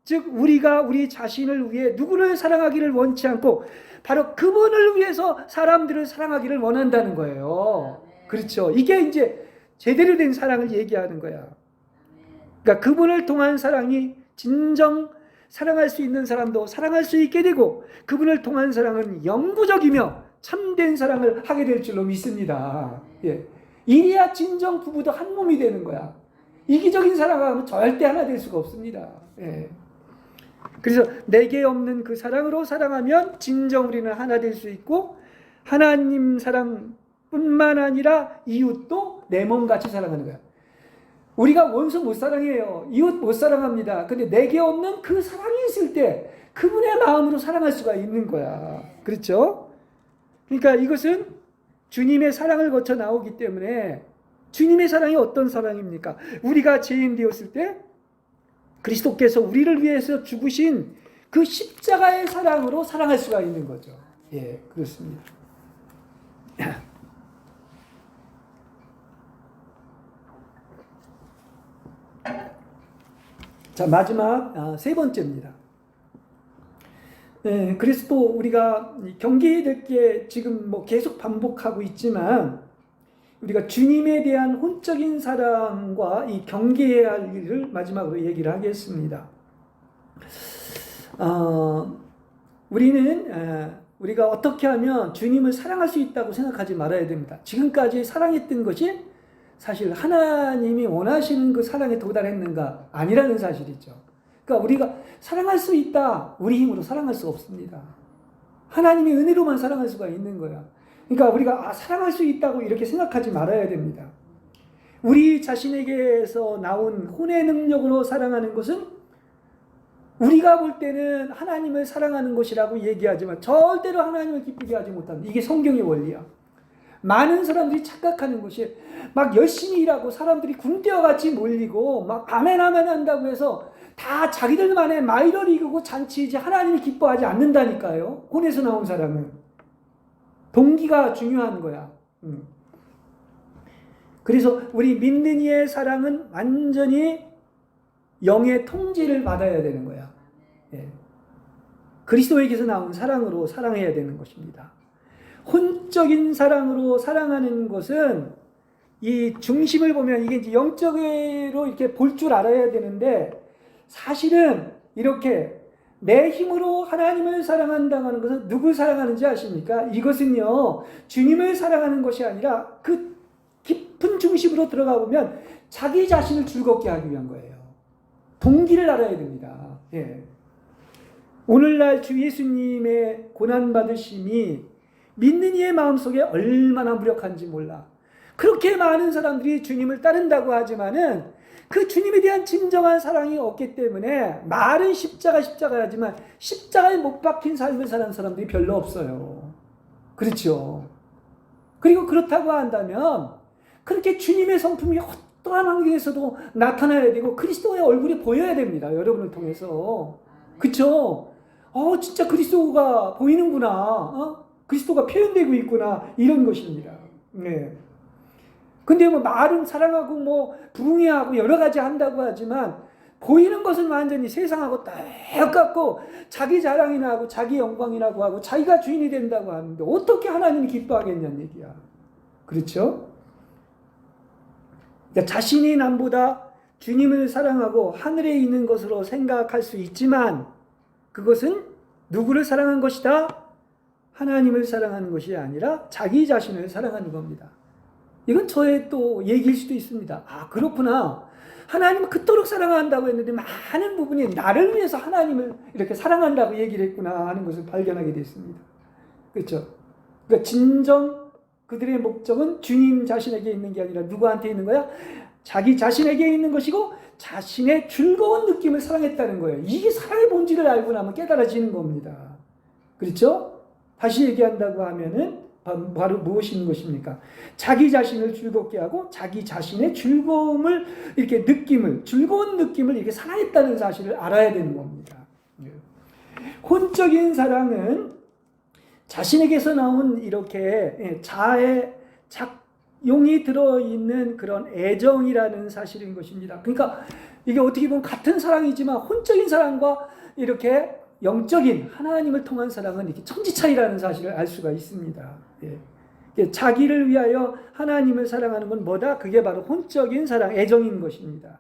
즉 우리가 우리 자신을 위해 누구를 사랑하기를 원치 않고 바로 그분을 위해서 사람들을 사랑하기를 원한다는 거예요. 그렇죠? 이게 이제 제대로 된 사랑을 얘기하는 거야. 그러니까 그분을 통한 사랑이 진정 사랑할 수 있는 사람도 사랑할 수 있게 되고 그분을 통한 사랑은 영구적이며 참된 사랑을 하게 될 줄로 믿습니다. 예. 이래야 진정 부부도 한 몸이 되는 거야. 이기적인 사랑하면 절대 하나 될 수가 없습니다. 예. 그래서 내게 없는 그 사랑으로 사랑하면 진정 우리는 하나 될 수 있고 하나님 사랑뿐만 아니라 이웃도 내 몸같이 사랑하는 거야. 우리가 원수 못 사랑해요. 이웃 못 사랑합니다. 근데 내게 없는 그 사랑이 있을 때 그분의 마음으로 사랑할 수가 있는 거야. 그렇죠? 그러니까 이것은 주님의 사랑을 거쳐 나오기 때문에 주님의 사랑이 어떤 사랑입니까? 우리가 죄인 되었을 때 그리스도께서 우리를 위해서 죽으신 그 십자가의 사랑으로 사랑할 수가 있는 거죠. 예, 그렇습니다. 자, 마지막 세 번째입니다. 그래서 또 우리가 경계해야 될 게 지금 뭐 계속 반복하고 있지만 우리가 주님에 대한 혼적인 사랑과 이 경계해야 할 일을 마지막으로 얘기를 하겠습니다. 우리가 어떻게 하면 주님을 사랑할 수 있다고 생각하지 말아야 됩니다. 지금까지 사랑했던 것이 사실 하나님이 원하시는 그 사랑에 도달했는가? 아니라는 사실이죠. 그러니까 우리가 사랑할 수 있다. 우리 힘으로 사랑할 수 없습니다. 하나님의 은혜로만 사랑할 수가 있는 거야. 그러니까 우리가 사랑할 수 있다고 이렇게 생각하지 말아야 됩니다. 우리 자신에게서 나온 혼의 능력으로 사랑하는 것은 우리가 볼 때는 하나님을 사랑하는 것이라고 얘기하지만 절대로 하나님을 기쁘게 하지 못합니다. 이게 성경의 원리야. 많은 사람들이 착각하는 것이 막 열심히 일하고 사람들이 군대와같이 몰리고 막 아멘 아멘 한다고 해서 다 자기들만의 마이러리그고 잔치이지 하나님을 기뻐하지 않는다니까요. 혼에서 나온 사람은. 동기가 중요한 거야. 그래서 우리 믿는 이의 사랑은 완전히 영의 통제를 받아야 되는 거야. 예. 그리스도에게서 나온 사랑으로 사랑해야 되는 것입니다. 혼적인 사랑으로 사랑하는 것은 이 중심을 보면 이게 이제 영적으로 이렇게 볼 줄 알아야 되는데 사실은 이렇게 내 힘으로 하나님을 사랑한다는 것은 누구 사랑하는지 아십니까? 이것은요 주님을 사랑하는 것이 아니라 그 깊은 중심으로 들어가 보면 자기 자신을 즐겁게 하기 위한 거예요. 동기를 알아야 됩니다. 예. 오늘날 주 예수님의 고난받으심이 믿는 이의 마음속에 얼마나 무력한지 몰라. 그렇게 많은 사람들이 주님을 따른다고 하지만은 그 주님에 대한 진정한 사랑이 없기 때문에 말은 십자가하지만 십자가에 못 박힌 삶을 사는 사람들이 별로 없어요. 그렇죠. 그리고 그렇다고 한다면 그렇게 주님의 성품이 어떠한 환경에서도 나타나야 되고 그리스도의 얼굴이 보여야 됩니다. 여러분을 통해서. 그렇죠. 진짜 그리스도가 보이는구나. 그리스도가 표현되고 있구나. 이런 것입니다. 네. 근데 뭐 말은 사랑하고 뭐 부흥회하고 여러 가지 한다고 하지만 보이는 것은 완전히 세상하고 똑같고 자기 자랑이나 하고 자기 영광이라고 하고 자기가 주인이 된다고 하는데 어떻게 하나님이 기뻐하겠냐는 얘기야. 그렇죠? 그러니까 자신이 남보다 주님을 사랑하고 하늘에 있는 것으로 생각할 수 있지만 그것은 누구를 사랑한 것이다? 하나님을 사랑하는 것이 아니라 자기 자신을 사랑하는 겁니다. 이건 저의 또 얘기일 수도 있습니다. 그렇구나. 하나님은 그토록 사랑한다고 했는데 많은 부분이 나를 위해서 하나님을 이렇게 사랑한다고 얘기를 했구나 하는 것을 발견하게 됐습니다. 그렇죠? 그러니까 진정 그들의 목적은 주님 자신에게 있는 게 아니라 누구한테 있는 거야? 자기 자신에게 있는 것이고 자신의 즐거운 느낌을 사랑했다는 거예요. 이게 사랑의 본질을 알고 나면 깨달아지는 겁니다. 그렇죠? 다시 얘기한다고 하면은 바로 무엇인 것입니까? 자기 자신을 즐겁게 하고 자기 자신의 즐거움을 이렇게 즐거운 느낌을 이렇게 사랑했다는 사실을 알아야 되는 겁니다. 혼적인 사랑은 자신에게서 나온 이렇게 자아의 작용이 들어있는 그런 애정이라는 사실인 것입니다. 그러니까 이게 어떻게 보면 같은 사랑이지만 혼적인 사랑과 이렇게 영적인 하나님을 통한 사랑은 이렇게 천지차이라는 사실을 알 수가 있습니다. 자기를 위하여 하나님을 사랑하는 건 뭐다? 그게 바로 혼적인 사랑, 애정인 것입니다.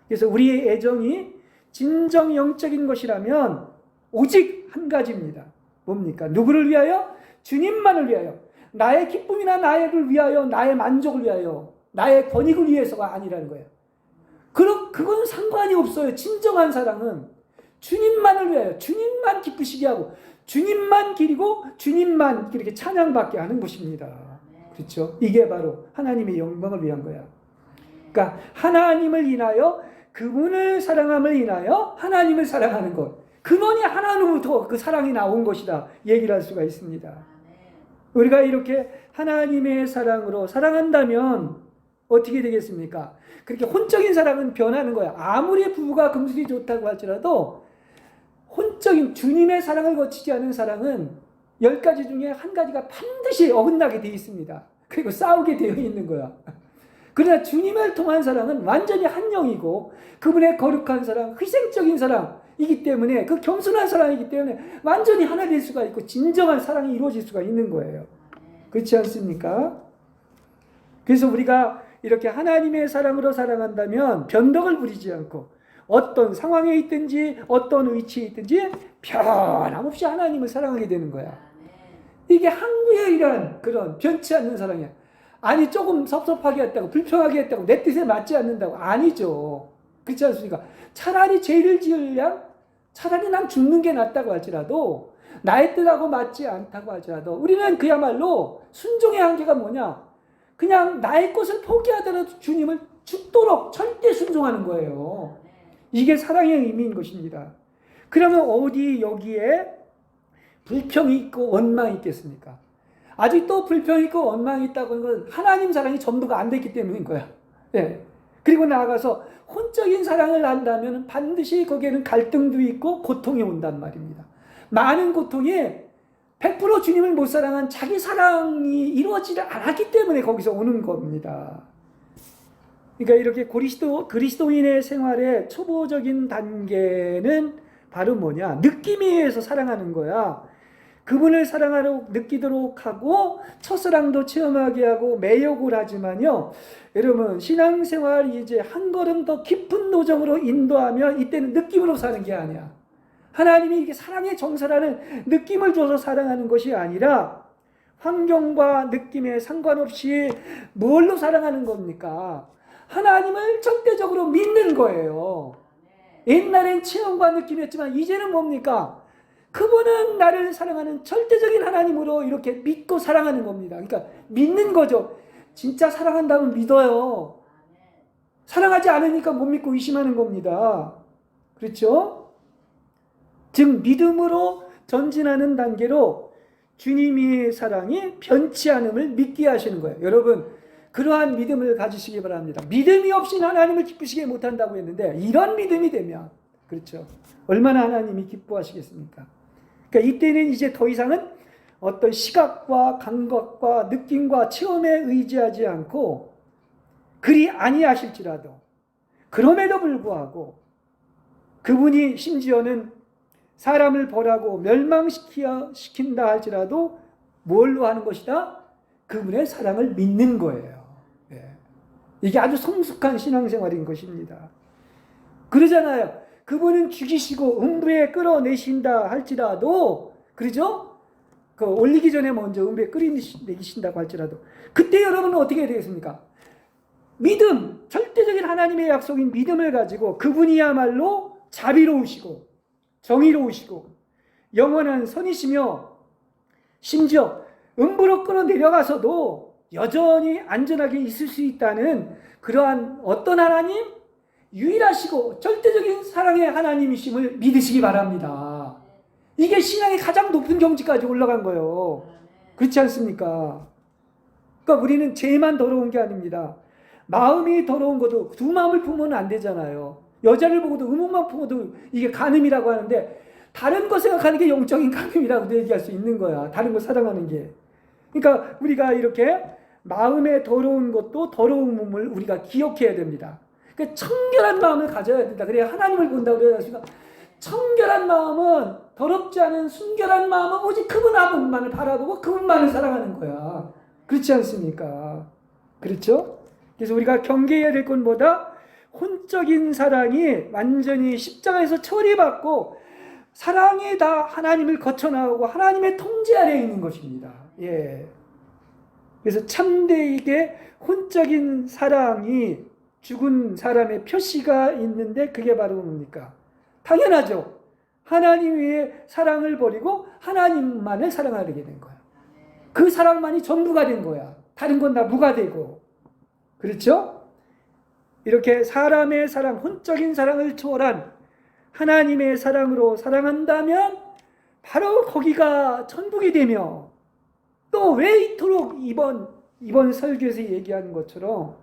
그래서 우리의 애정이 진정 영적인 것이라면 오직 한 가지입니다. 뭡니까? 누구를 위하여? 주님만을 위하여. 나의 기쁨이나 나를 위하여, 나의 만족을 위하여, 나의 권익을 위해서가 아니라는 거예요. 그건 상관이 없어요. 진정한 사랑은 주님만을 위하여, 주님만 기쁘시게 하고 주님만 기리고 주님만 이렇게 찬양받게 하는 것입니다. 그렇죠? 이게 바로 하나님의 영광을 위한 거야. 그러니까 하나님을 인하여 그분을 사랑함을 인하여 하나님을 사랑하는 것. 근원이 하나님으로부터 그 사랑이 나온 것이다. 얘기를 할 수가 있습니다. 우리가 이렇게 하나님의 사랑으로 사랑한다면 어떻게 되겠습니까? 그렇게 혼적인 사랑은 변하는 거야. 아무리 부부가 금슬이 좋다고 할지라도 혼적인 주님의 사랑을 거치지 않은 사랑은 10가지 중에 한 가지가 반드시 어긋나게 되어 있습니다. 그리고 싸우게 되어 있는 거야. 그러나 주님을 통한 사랑은 완전히 한 영이고 그분의 거룩한 사랑, 희생적인 사랑이기 때문에 그 겸손한 사랑이기 때문에 완전히 하나 될 수가 있고 진정한 사랑이 이루어질 수가 있는 거예요. 그렇지 않습니까? 그래서 우리가 이렇게 하나님의 사랑으로 사랑한다면 변덕을 부리지 않고 어떤 상황에 있든지 어떤 위치에 있든지 변함없이 하나님을 사랑하게 되는 거야. 이게 한국의 이런 그런 변치 않는 사랑이야. 아니 조금 섭섭하게 했다고 불평하게 했다고 내 뜻에 맞지 않는다고 아니죠. 그렇지 않습니까? 차라리 죄를 지으려 차라리 난 죽는 게 낫다고 할지라도 나의 뜻하고 맞지 않다고 할지라도 우리는 그야말로 순종의 한계가 뭐냐? 그냥 나의 것을 포기하더라도 주님을 죽도록 절대 순종하는 거예요. 이게 사랑의 의미인 것입니다. 그러면 어디 여기에 불평이 있고 원망이 있겠습니까? 아직도 불평이 있고 원망이 있다고 하는 건 하나님 사랑이 전부가 안 됐기 때문인 거야. 예. 그리고 나아가서 혼적인 사랑을 한다면 반드시 거기에는 갈등도 있고 고통이 온단 말입니다. 많은 고통이 100% 주님을 못 사랑한 자기 사랑이 이루어지지 않았기 때문에 거기서 오는 겁니다. 그러니까 이렇게 그리스도인의 생활의 초보적인 단계는 바로 뭐냐? 느낌에 의해서 사랑하는 거야. 그분을 사랑하러 느끼도록 하고 첫사랑도 체험하게 하고 매욕을 하지만요. 여러분 신앙생활이 이제 한 걸음 더 깊은 노정으로 인도하면 이때는 느낌으로 사는 게 아니야. 하나님이 이게 사랑의 정서라는 느낌을 줘서 사랑하는 것이 아니라 환경과 느낌에 상관없이 뭘로 사랑하는 겁니까? 하나님을 절대적으로 믿는 거예요. 옛날엔 체험과 느낌이었지만 이제는 뭡니까? 그분은 나를 사랑하는 절대적인 하나님으로 이렇게 믿고 사랑하는 겁니다. 그러니까 믿는 거죠. 진짜 사랑한다면 믿어요. 사랑하지 않으니까 못 믿고 의심하는 겁니다. 그렇죠? 즉 믿음으로 전진하는 단계로 주님의 사랑이 변치 않음을 믿게 하시는 거예요. 여러분, 그러한 믿음을 가지시기 바랍니다. 믿음이 없이는 하나님을 기쁘시게 못한다고 했는데 이런 믿음이 되면, 그렇죠, 얼마나 하나님이 기뻐하시겠습니까? 그러니까 이때는 이제 더 이상은 어떤 시각과 감각과 느낌과 체험에 의지하지 않고, 그리 아니하실지라도 그럼에도 불구하고 그분이 심지어는 사람을 벌하고 멸망시킨다 할지라도 뭘로 하는 것이다? 그분의 사랑을 믿는 거예요. 이게 아주 성숙한 신앙생활인 것입니다. 그러잖아요. 그분은 죽이시고 음부에 끌어내신다 할지라도, 그러죠? 그 올리기 전에 먼저 음부에 끌어내신다고 할지라도, 그때 여러분은 어떻게 되겠습니까? 믿음, 절대적인 하나님의 약속인 믿음을 가지고 그분이야말로 자비로우시고 정의로우시고 영원한 선이시며, 심지어 음부로 끌어내려가서도 여전히 안전하게 있을 수 있다는 그러한 어떤 하나님? 유일하시고 절대적인 사랑의 하나님이심을 믿으시기 바랍니다. 이게 신앙의 가장 높은 경지까지 올라간 거예요. 그렇지 않습니까? 그러니까 우리는 죄만 더러운 게 아닙니다. 마음이 더러운 것도 두 마음을 품으면 안 되잖아요. 여자를 보고도 의문만 품어도 이게 간음이라고 하는데, 다른 거 생각하는 게 영적인 간음이라고도 얘기할 수 있는 거야. 다른 거 사랑하는 게. 그러니까 우리가 이렇게 마음에 더러운 것도 더러움을 우리가 기억해야 됩니다. 그러니까 청결한 마음을 가져야 된다. 그래야 하나님을 본다고 그래서, 청결한 마음은, 더럽지 않은 순결한 마음은 오직 그분만을 바라보고 그분만을 사랑하는 거야. 그렇지 않습니까? 그렇죠? 그래서 우리가 경계해야 될 것보다 혼적인 사랑이 완전히 십자가에서 처리받고 사랑이 다 하나님을 거쳐나오고 하나님의 통제 아래에 있는 것입니다. 그래서 참되게 혼적인 사랑이 죽은 사람의 표시가 있는데, 그게 바로 뭡니까? 당연하죠. 하나님 위에 사랑을 버리고 하나님만을 사랑하게 된 거야. 그 사랑만이 전부가 된 거야. 다른 건 다 무가 되고. 그렇죠? 이렇게 사람의 사랑, 혼적인 사랑을 초월한 하나님의 사랑으로 사랑한다면 바로 거기가 천국이 되며, 또 왜 이토록 이번 설교에서 얘기하는 것처럼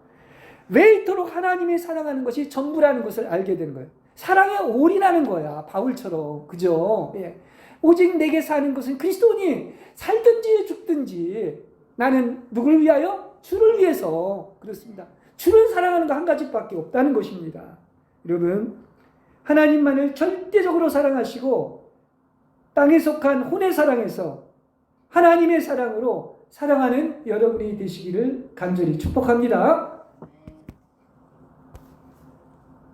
왜 이토록 하나님이 사랑하는 것이 전부라는 것을 알게 되는 거예요. 사랑에 올인하는 거야. 바울처럼. 그죠? 오직 내게 사는 것은 그리스도니, 살든지 죽든지 나는 누구를 위하여? 주를 위해서. 그렇습니다. 주를 사랑하는 거 한 가지밖에 없다는 것입니다. 여러분, 하나님만을 절대적으로 사랑하시고 땅에 속한 혼의 사랑에서 하나님의 사랑으로 사랑하는 여러분이 되시기를 간절히 축복합니다.